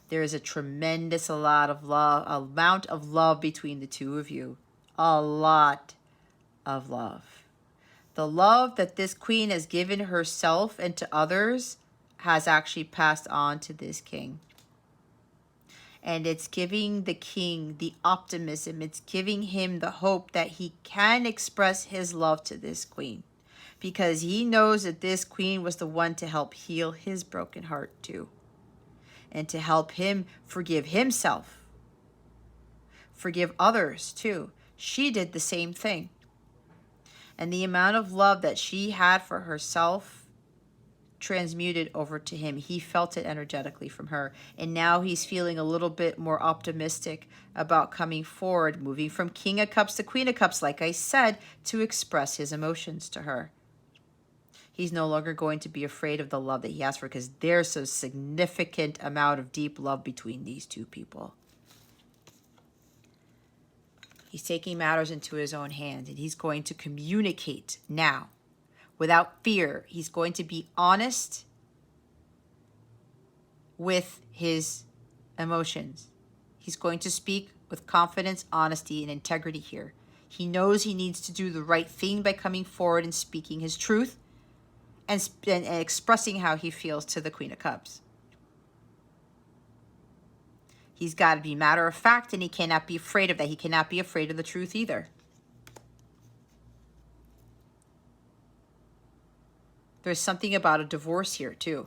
There is a tremendous amount of love between the two of you. A lot of love. The love that this queen has given herself and to others has actually passed on to this king. And it's giving the king the optimism. It's giving him the hope that he can express his love to this queen. Because he knows that this queen was the one to help heal his broken heart too. And to help him forgive himself. Forgive others too. She did the same thing. And the amount of love that she had for herself transmuted over to him. He felt it energetically from her. And now he's feeling a little bit more optimistic about coming forward, moving from King of Cups to Queen of Cups, like I said, to express his emotions to her. He's no longer going to be afraid of the love that he has for her because there's a significant amount of deep love between these two people. He's taking matters into his own hands, and he's going to communicate now without fear. He's going to be honest with his emotions. He's going to speak with confidence, honesty, and integrity here. He knows he needs to do the right thing by coming forward and speaking his truth and expressing how he feels to the Queen of Cups. He's got to be matter of fact, and he cannot be afraid of that. He cannot be afraid of the truth either. There's something about a divorce here too.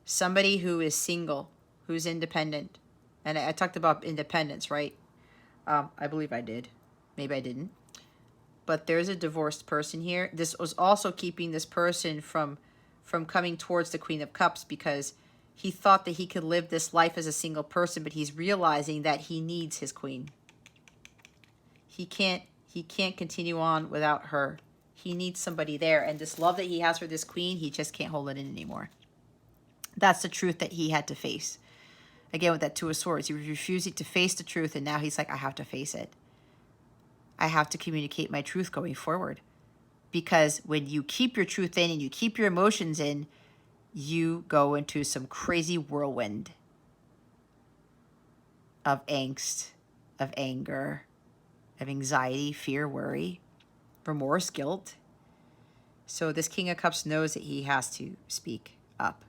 Somebody who is single, who's independent. And I talked about independence, right? I believe I did. Maybe I didn't. But there's a divorced person here. This was also keeping this person from coming towards the Queen of Cups because he thought that he could live this life as a single person, but he's realizing that he needs his queen. He can't continue on without her. He needs somebody there. And this love that he has for this queen, he just can't hold it in anymore. That's the truth that he had to face. Again, with that Two of Swords, he was refusing to face the truth, and now he's like, I have to face it. I have to communicate my truth going forward. Because when you keep your truth in and you keep your emotions in, you go into some crazy whirlwind of angst, of anger, of anxiety, fear, worry, remorse, guilt. So this King of Cups knows that he has to speak up.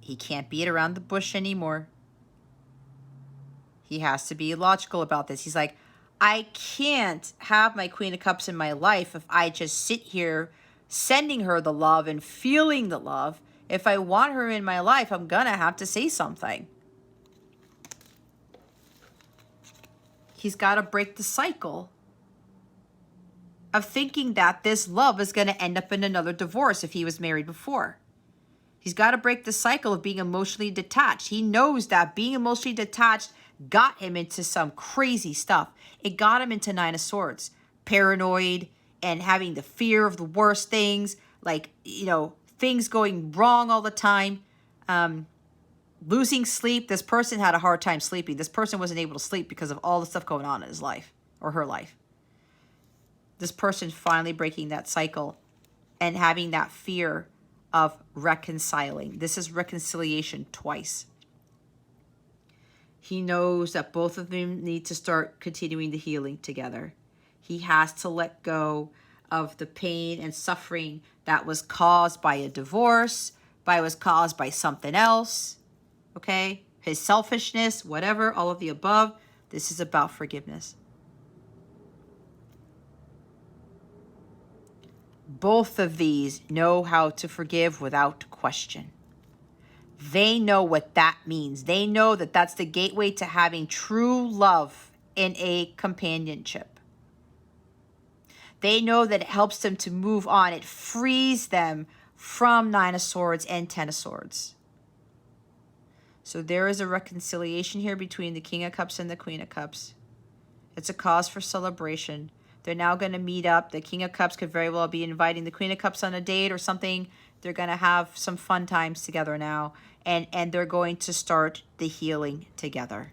He can't beat around the bush anymore. He has to be logical about this. He's like, I can't have my Queen of Cups in my life if I just sit here sending her the love and feeling the love. If I want her in my life, I'm going to have to say something. He's got to break the cycle of thinking that this love is going to end up in another divorce if he was married before. He's got to break the cycle of being emotionally detached. He knows that being emotionally detached got him into some crazy stuff. It got him into Nine of Swords, paranoid and having the fear of the worst things, like, things going wrong all the time, losing sleep. This person had a hard time sleeping. This person wasn't able to sleep because of all the stuff going on in his life or her life. This person finally breaking that cycle and having that fear of reconciling. This is reconciliation twice. He knows that both of them need to start continuing the healing together. He has to let go of the pain and suffering that was caused by a divorce, was caused by something else, okay? His selfishness, whatever, all of the above. This is about forgiveness. Both of these know how to forgive without question. They know what that means. They know that that's the gateway to having true love in a companionship. They know that it helps them to move on. It frees them from Nine of Swords and Ten of Swords. So there is a reconciliation here between the King of Cups and the Queen of Cups. It's a cause for celebration. They're now going to meet up. The King of Cups could very well be inviting the Queen of Cups on a date or something. They're going to have some fun times together now, and they're going to start the healing together.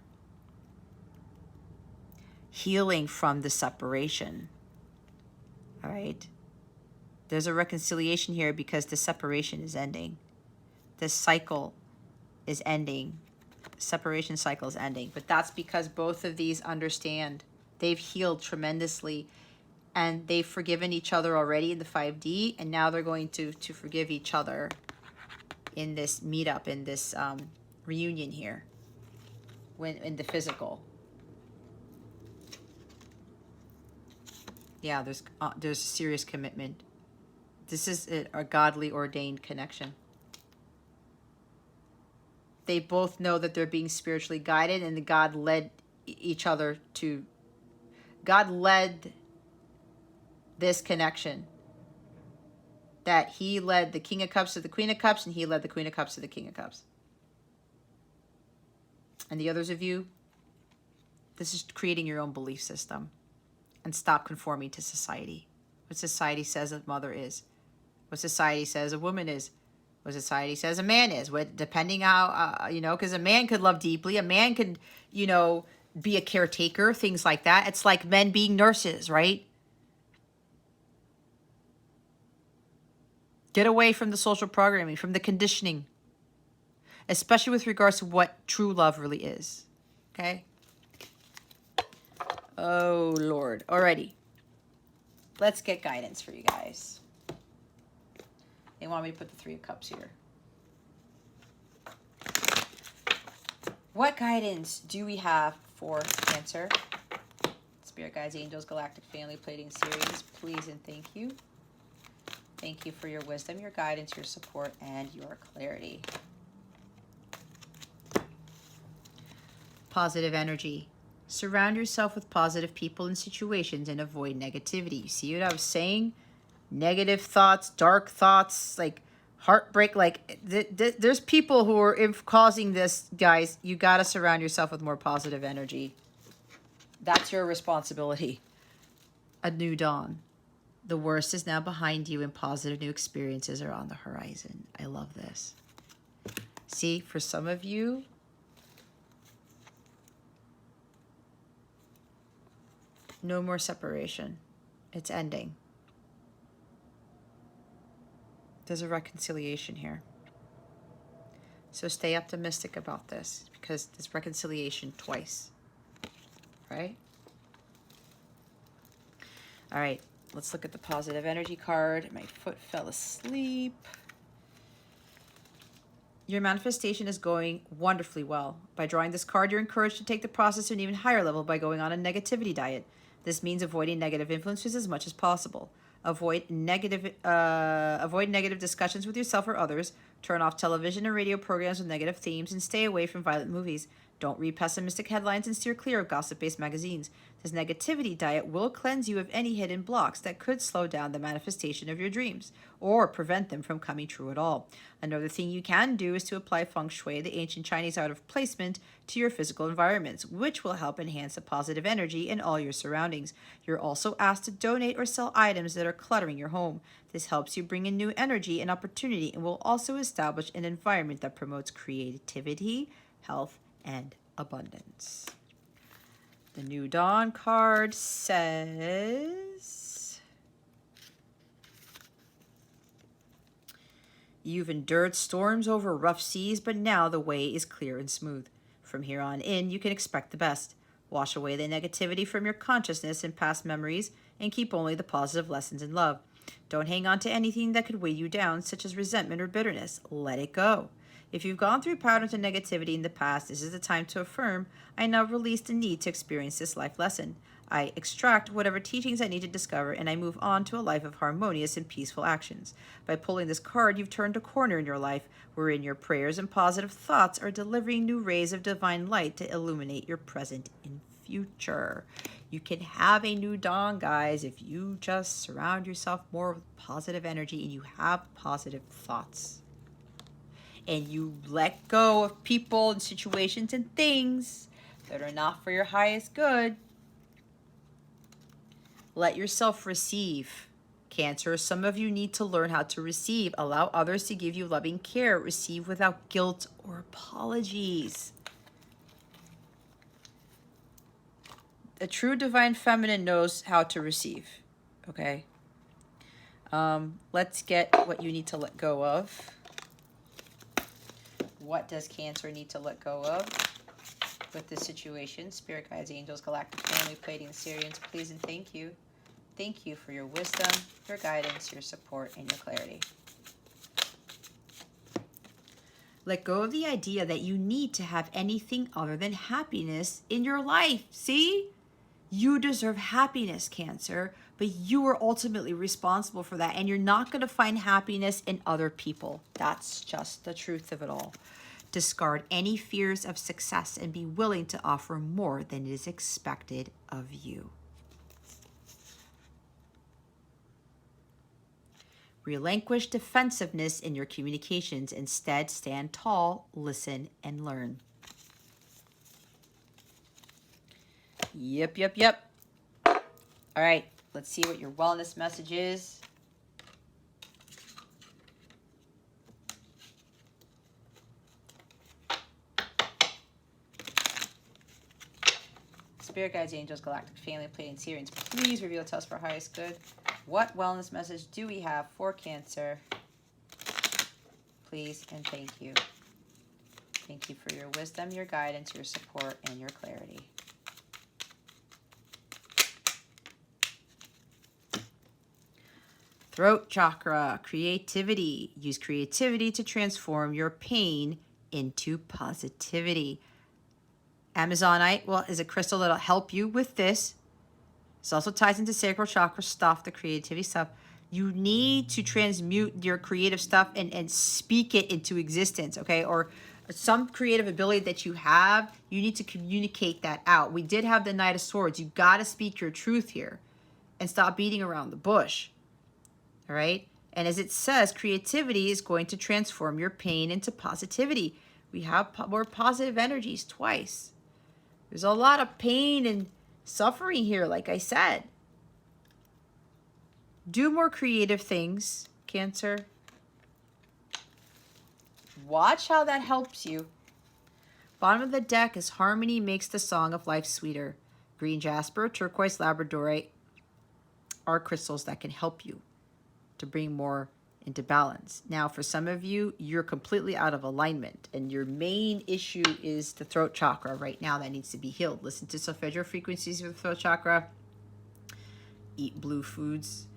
Healing from the separation. All right? There's a reconciliation here because the separation is ending. This cycle is ending. Separation cycle is ending. But that's because both of these understand. They've healed tremendously, and they've forgiven each other already in the 5D, and now they're going to forgive each other in this meetup, in this reunion here, when in the physical. Yeah, there's a serious commitment. This is a godly ordained connection. They both know that they're being spiritually guided, and God led each other to, God led this connection. That he led the King of Cups to the Queen of Cups, and he led the Queen of Cups to the King of Cups. And the others of you, this is creating your own belief system. And stop conforming to society. What society says a mother is. What society says a woman is. What society says a man is. What, depending how, because a man could love deeply. A man could, be a caretaker, things like that. It's like men being nurses, right? Get away from the social programming, from the conditioning, especially with regards to what true love really is. Okay? Oh, Lord. Alrighty. Let's get guidance for you guys. They want me to put the 3 of Cups here. What guidance do we have for Cancer? Spirit Guides, Angels, Galactic Family Plating Series, please and thank you. Thank you for your wisdom, your guidance, your support, and your clarity. Positive energy. Surround yourself with positive people and situations and avoid negativity. You see what I was saying? Negative thoughts, dark thoughts, like heartbreak. Like there's people who are causing this, guys. You got to surround yourself with more positive energy. That's your responsibility. A new dawn. The worst is now behind you and positive new experiences are on the horizon. I love this. See, for some of you, no more separation. It's ending. There's a reconciliation here. So stay optimistic about this because there's reconciliation twice. Right? All right. Let's look at the positive energy card. My foot fell asleep. Your manifestation is going wonderfully well. By drawing this card, you're encouraged to take the process to an even higher level by going on a negativity diet. This means avoiding negative influences as much as possible. Avoid negative discussions with yourself or others. Turn off television and radio programs with negative themes and stay away from violent movies. Don't read pessimistic headlines and steer clear of gossip-based magazines. This negativity diet will cleanse you of any hidden blocks that could slow down the manifestation of your dreams or prevent them from coming true at all. Another thing you can do is to apply feng shui, the ancient Chinese art of placement, to your physical environments, which will help enhance the positive energy in all your surroundings. You're also asked to donate or sell items that are cluttering your home. This helps you bring in new energy and opportunity and will also establish an environment that promotes creativity, health, and abundance. The New Dawn card says, you've endured storms over rough seas, but now the way is clear and smooth. From here on in, you can expect the best. Wash away the negativity from your consciousness and past memories and keep only the positive lessons in love. Don't hang on to anything that could weigh you down, such as resentment or bitterness. Let it go. If you've gone through patterns of negativity in the past, this is the time to affirm, I now release the need to experience this life lesson. I extract whatever teachings I need to discover, and I move on to a life of harmonious and peaceful actions. By pulling this card, you've turned a corner in your life, wherein your prayers and positive thoughts are delivering new rays of divine light to illuminate your present and future. You can have a new dawn, guys, if you just surround yourself more with positive energy and you have positive thoughts. And you let go of people and situations and things that are not for your highest good. Let yourself receive, Cancer, some of you need to learn how to receive. Allow others to give you loving care. Receive without guilt or apologies. A true divine feminine knows how to receive. Okay. Let's get what you need to let go of. What does Cancer need to let go of with this situation? Spirit guides, angels, galactic family, Pleiadian, Sirians, please and thank you. Thank you for your wisdom, your guidance, your support, and your clarity. Let go of the idea that you need to have anything other than happiness in your life. See? You deserve happiness, Cancer, but you are ultimately responsible for that, and you're not going to find happiness in other people. That's just the truth of it all. Discard any fears of success and be willing to offer more than is expected of you. Relinquish defensiveness in your communications. Instead, stand tall, listen, and learn. Yep. All right, let's see what your wellness message is. Spirit guides, angels, galactic family, Pleiadian, Sirians, please reveal to us for highest good. What wellness message do we have for Cancer? Please and thank you. Thank you for your wisdom, your guidance, your support, and your clarity. Throat chakra, creativity. Use creativity to transform your pain into positivity. Amazonite, well, is a crystal that'll help you with this. This also ties into sacral chakra stuff, the creativity stuff. You need to transmute your creative stuff and speak it into existence, okay? Or some creative ability that you have, you need to communicate that out. We did have the Knight of Swords. You got to speak your truth here and stop beating around the bush, all right? And as it says, creativity is going to transform your pain into positivity. We have more positive energies twice. There's a lot of pain and suffering here, like I said. Do more creative things, Cancer. Watch how that helps you. Bottom of the deck is harmony makes the song of life sweeter. Green jasper, turquoise, labradorite are crystals that can help you to bring more into balance. Now, for some of you, you're completely out of alignment, and your main issue is the throat chakra right now that needs to be healed. Listen to solfeggio frequencies for the throat chakra. Eat blue foods.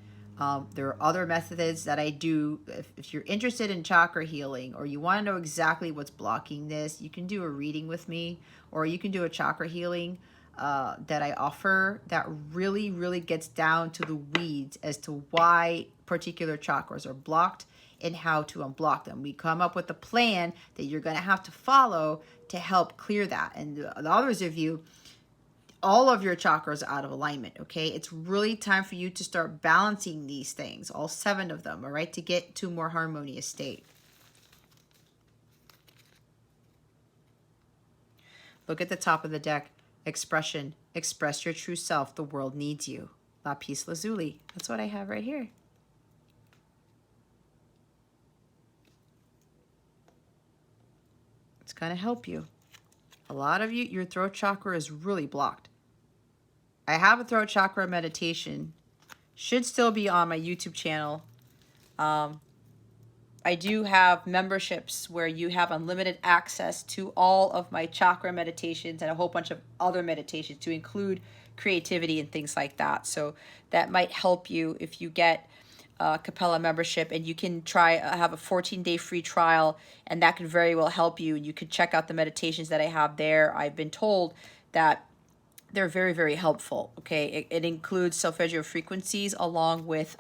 There are other methods that I do. If you're interested in chakra healing, or you want to know exactly what's blocking this, you can do a reading with me, or you can do a chakra healing that I offer that really, really gets down to the weeds as to why particular chakras are blocked and how to unblock them. We come up with a plan that you're going to have to follow to help clear that. And the others of you, all of your chakras are out of alignment, okay? It's really time for you to start balancing these things, all 7 of them, all right, to get to a more harmonious state. Look at the top of the deck. Expression. Express your true self. The world needs you. Lapis lazuli. That's what I have right here. It's going to help you. A lot of you, your throat chakra is really blocked. I have a throat chakra meditation. Should still be on my YouTube channel. I do have memberships where you have unlimited access to all of my chakra meditations and a whole bunch of other meditations to include creativity and things like that. So that might help you if you get a Capella membership, and you can try have a 14-day free trial, and that can very well help you. You could check out the meditations that I have there. I've been told that they're very, very helpful. Okay, it includes solfeggio frequencies along with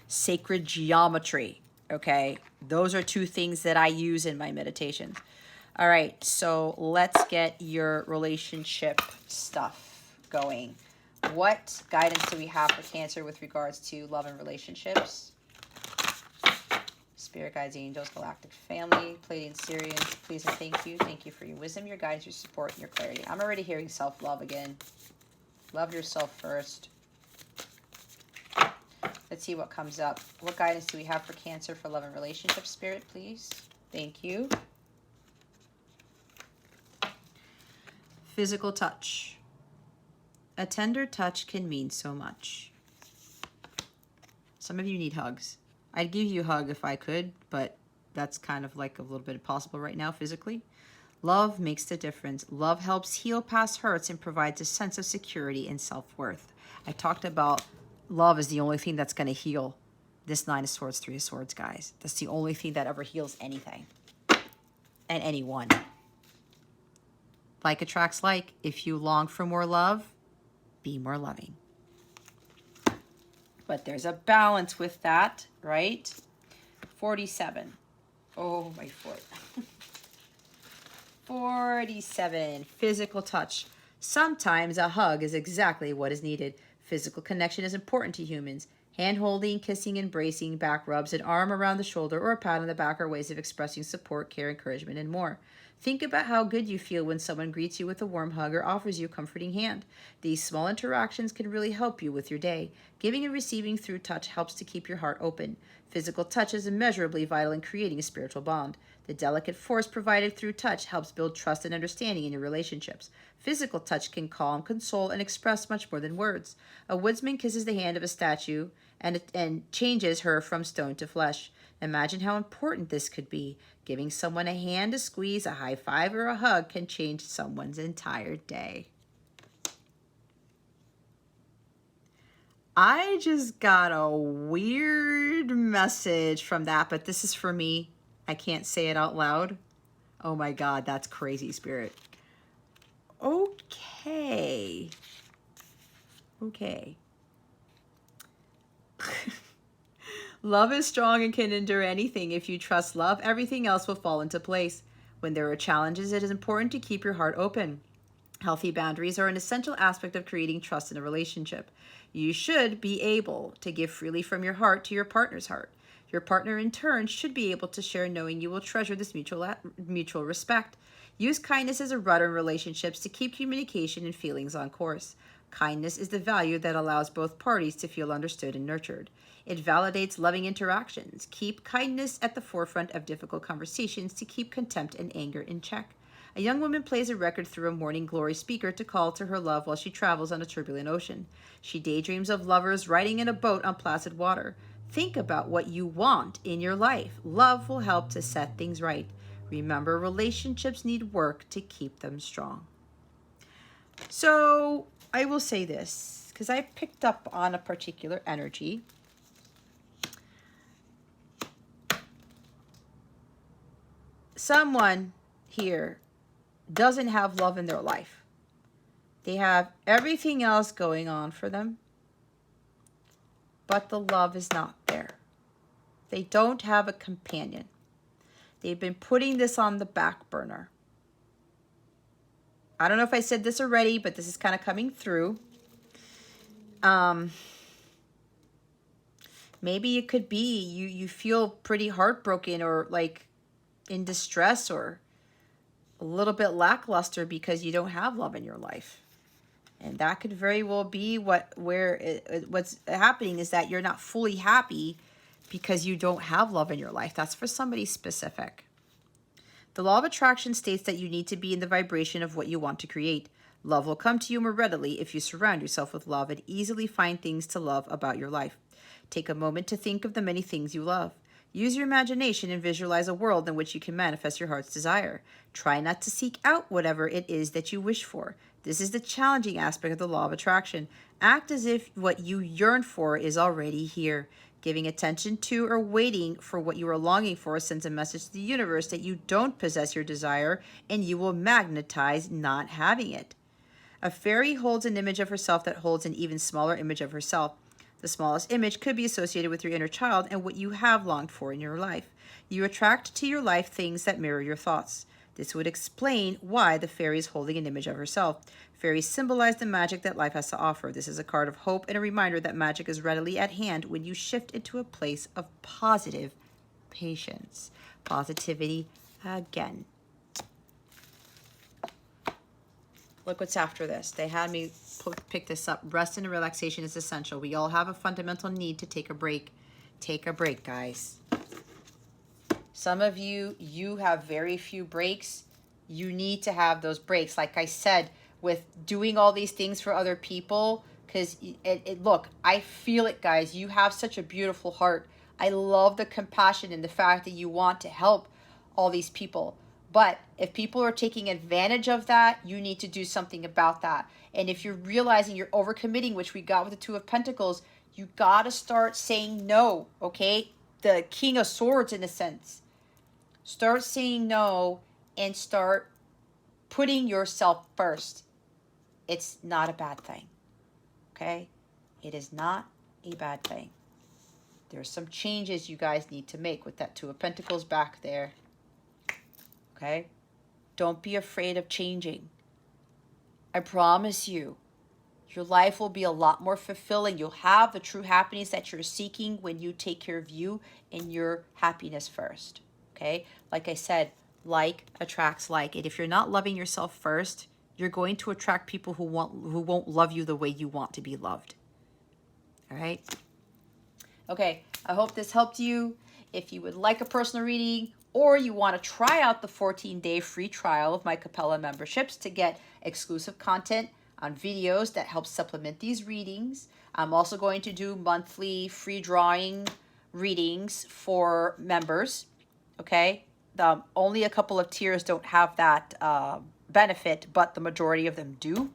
sacred geometry. Okay, those are 2 things that I use in my meditations. All right, so let's get your relationship stuff going. What guidance do we have for Cancer with regards to love and relationships? Spirit guides, angels, galactic family, Pleiadian, Sirians, please and thank you. Thank you for your wisdom, your guidance, your support, and your clarity. I'm already hearing self-love again. Love yourself first. Let's see what comes up. What guidance do we have for Cancer for love and relationship, Spirit, please? Thank you. Physical touch. A tender touch can mean so much. Some of you need hugs. I'd give you a hug if I could, but that's kind of like a little bit impossible right now physically. Love makes the difference. Love helps heal past hurts and provides a sense of security and self-worth. I talked about love is the only thing that's going to heal this Nine of Swords, Three of Swords, guys. That's the only thing that ever heals anything and anyone. Like attracts like. If you long for more love, be more loving. But there's a balance with that, right? 47. Oh, my foot. 47. Physical touch. Sometimes a hug is exactly what is needed. Physical connection is important to humans. Hand-holding, kissing, embracing, back rubs, an arm around the shoulder, or a pat on the back are ways of expressing support, care, encouragement, and more. Think about how good you feel when someone greets you with a warm hug or offers you a comforting hand. These small interactions can really help you with your day. Giving and receiving through touch helps to keep your heart open. Physical touch is immeasurably vital in creating a spiritual bond. The delicate force provided through touch helps build trust and understanding in your relationships. Physical touch can calm, console, and express much more than words. A woodsman kisses the hand of a statue and changes her from stone to flesh. Imagine how important this could be. Giving someone a hand to squeeze, a high five, or a hug can change someone's entire day. I just got a weird message from that, but this is for me. I can't say it out loud. Oh my God, that's crazy, Spirit. Okay. Okay. Love is strong and can endure anything. If you trust love, everything else will fall into place. When there are challenges, it is important to keep your heart open. Healthy boundaries are an essential aspect of creating trust in a relationship. You should be able to give freely from your heart to your partner's heart. Your partner, in turn, should be able to share, knowing you will treasure this mutual respect. Use kindness as a rudder in relationships to keep communication and feelings on course. Kindness is the value that allows both parties to feel understood and nurtured. It validates loving interactions. Keep kindness at the forefront of difficult conversations to keep contempt and anger in check. A young woman plays a record through a morning glory speaker to call to her love while she travels on a turbulent ocean. She daydreams of lovers riding in a boat on placid water. Think about what you want in your life. Love will help to set things right. Remember, relationships need work to keep them strong. So I will say this, because I picked up on a particular energy. Someone here doesn't have love in their life. They have everything else going on for them, but the love is not there. They don't have a companion. They've been putting this on the back burner. I don't know if I said this already, but this is kind of coming through. Maybe it could be you feel pretty heartbroken or like in distress or a little bit lackluster because you don't have love in your life. And that could very well be what's happening is that you're not fully happy because you don't have love in your life. That's for somebody specific. The law of attraction states that you need to be in the vibration of what you want to create. Love will come to you more readily if you surround yourself with love and easily find things to love about your life. Take a moment to think of the many things you love. Use your imagination and visualize a world in which you can manifest your heart's desire. Try not to seek out whatever it is that you wish for. This is the challenging aspect of the law of attraction. Act as if what you yearn for is already here. Giving attention to or waiting for what you are longing for sends a message to the universe that you don't possess your desire and you will magnetize not having it. A fairy holds an image of herself that holds an even smaller image of herself. The smallest image could be associated with your inner child and what you have longed for in your life. You attract to your life things that mirror your thoughts. This would explain why the fairy is holding an image of herself. Fairies symbolize the magic that life has to offer. This is a card of hope and a reminder that magic is readily at hand when you shift into a place of positive patience. Positivity again. Look what's after this. They had me pick this up. Rest and relaxation is essential. We all have a fundamental need to take a break. Take a break, guys. Some of you, you have very few breaks. You need to have those breaks. Like I said, with doing all these things for other people, because look, I feel it, guys. You have such a beautiful heart. I love the compassion and the fact that you want to help all these people. But if people are taking advantage of that, you need to do something about that. And if you're realizing you're overcommitting, which we got with the Two of Pentacles, you got to start saying no, okay? The King of Swords, in a sense. Start saying no and start putting yourself first. It's not a bad thing, okay? It is not a bad thing. There's some changes you guys need to make with that Two of Pentacles back there, okay? Don't be afraid of changing. I promise you, your life will be a lot more fulfilling. You'll have the true happiness that you're seeking when you take care of you and your happiness first, okay? Like I said, like attracts like. And if you're not loving yourself first, you're going to attract people who won't love you the way you want to be loved. All right? Okay, I hope this helped you. If you would like a personal reading or you want to try out the 14-day free trial of my Capella memberships to get exclusive content on videos that help supplement these readings, I'm also going to do monthly free drawing readings for members, okay? Only a couple of tiers don't have that benefit, but the majority of them do.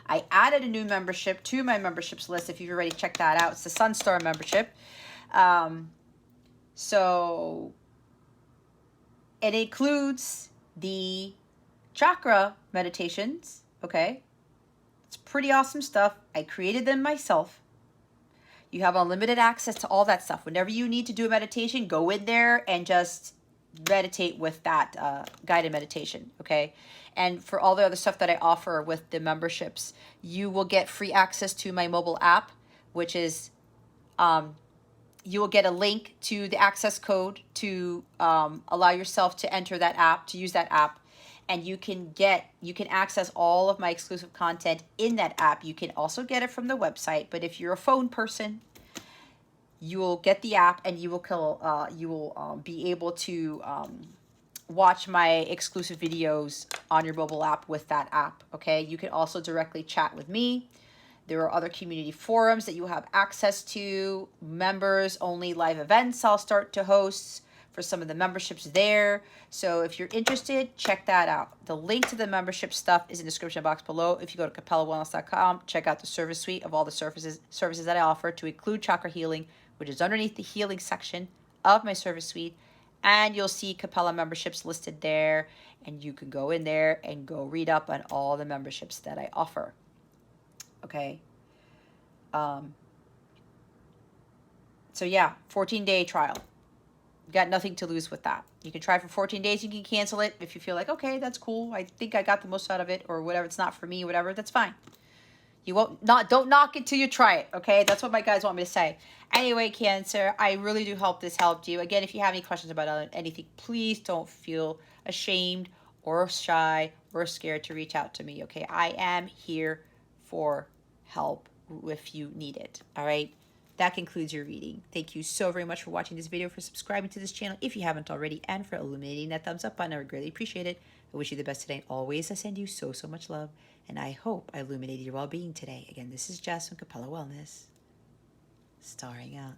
I added a new membership to my memberships list. If you've already checked that out, it's the Sunstar membership. So it includes the chakra meditations, okay? It's pretty awesome stuff. I created them myself. You have unlimited access to all that stuff. Whenever you need to do a meditation, go in there and just meditate with that guided meditation, okay? And for all the other stuff that I offer with the memberships, you will get free access to my mobile app, which is, you will get a link to the access code to allow yourself to enter that app, to use that app. And you can access all of my exclusive content in that app. You can also get it from the website, but if you're a phone person, you will get the app and you will be able to watch my exclusive videos on your mobile app with that app, okay? You can also directly chat with me. There are other community forums that you have access to, members only live events I'll start to host for some of the memberships there. So if you're interested, check that out. The link to the membership stuff is in the description box below. If you go to capellawellness.com, check out the service suite of all the services that I offer, to include chakra healing, which is underneath the healing section of my service suite. And you'll see Capella memberships listed there, and you can go in there and go read up on all the memberships that I offer. Okay. So yeah, 14-day trial. Got nothing to lose with that. You can try for 14 days. You can cancel it if you feel like, okay, that's cool. I think I got the most out of it, or whatever. It's not for me, whatever. That's fine. Don't knock it till you try it. Okay. That's what my guys want me to say. Anyway, Cancer, I really do hope this helped you. Again, if you have any questions about anything, please don't feel ashamed or shy or scared to reach out to me. Okay. I am here for help if you need it. All right. That concludes your reading. Thank you so very much for watching this video, for subscribing to this channel if you haven't already, and for illuminating that thumbs up button. I would greatly appreciate it. I wish you the best today. And always, I send you so much love, and I hope I illuminated your well-being today. Again, this is Jess from Capella Wellness, starring out.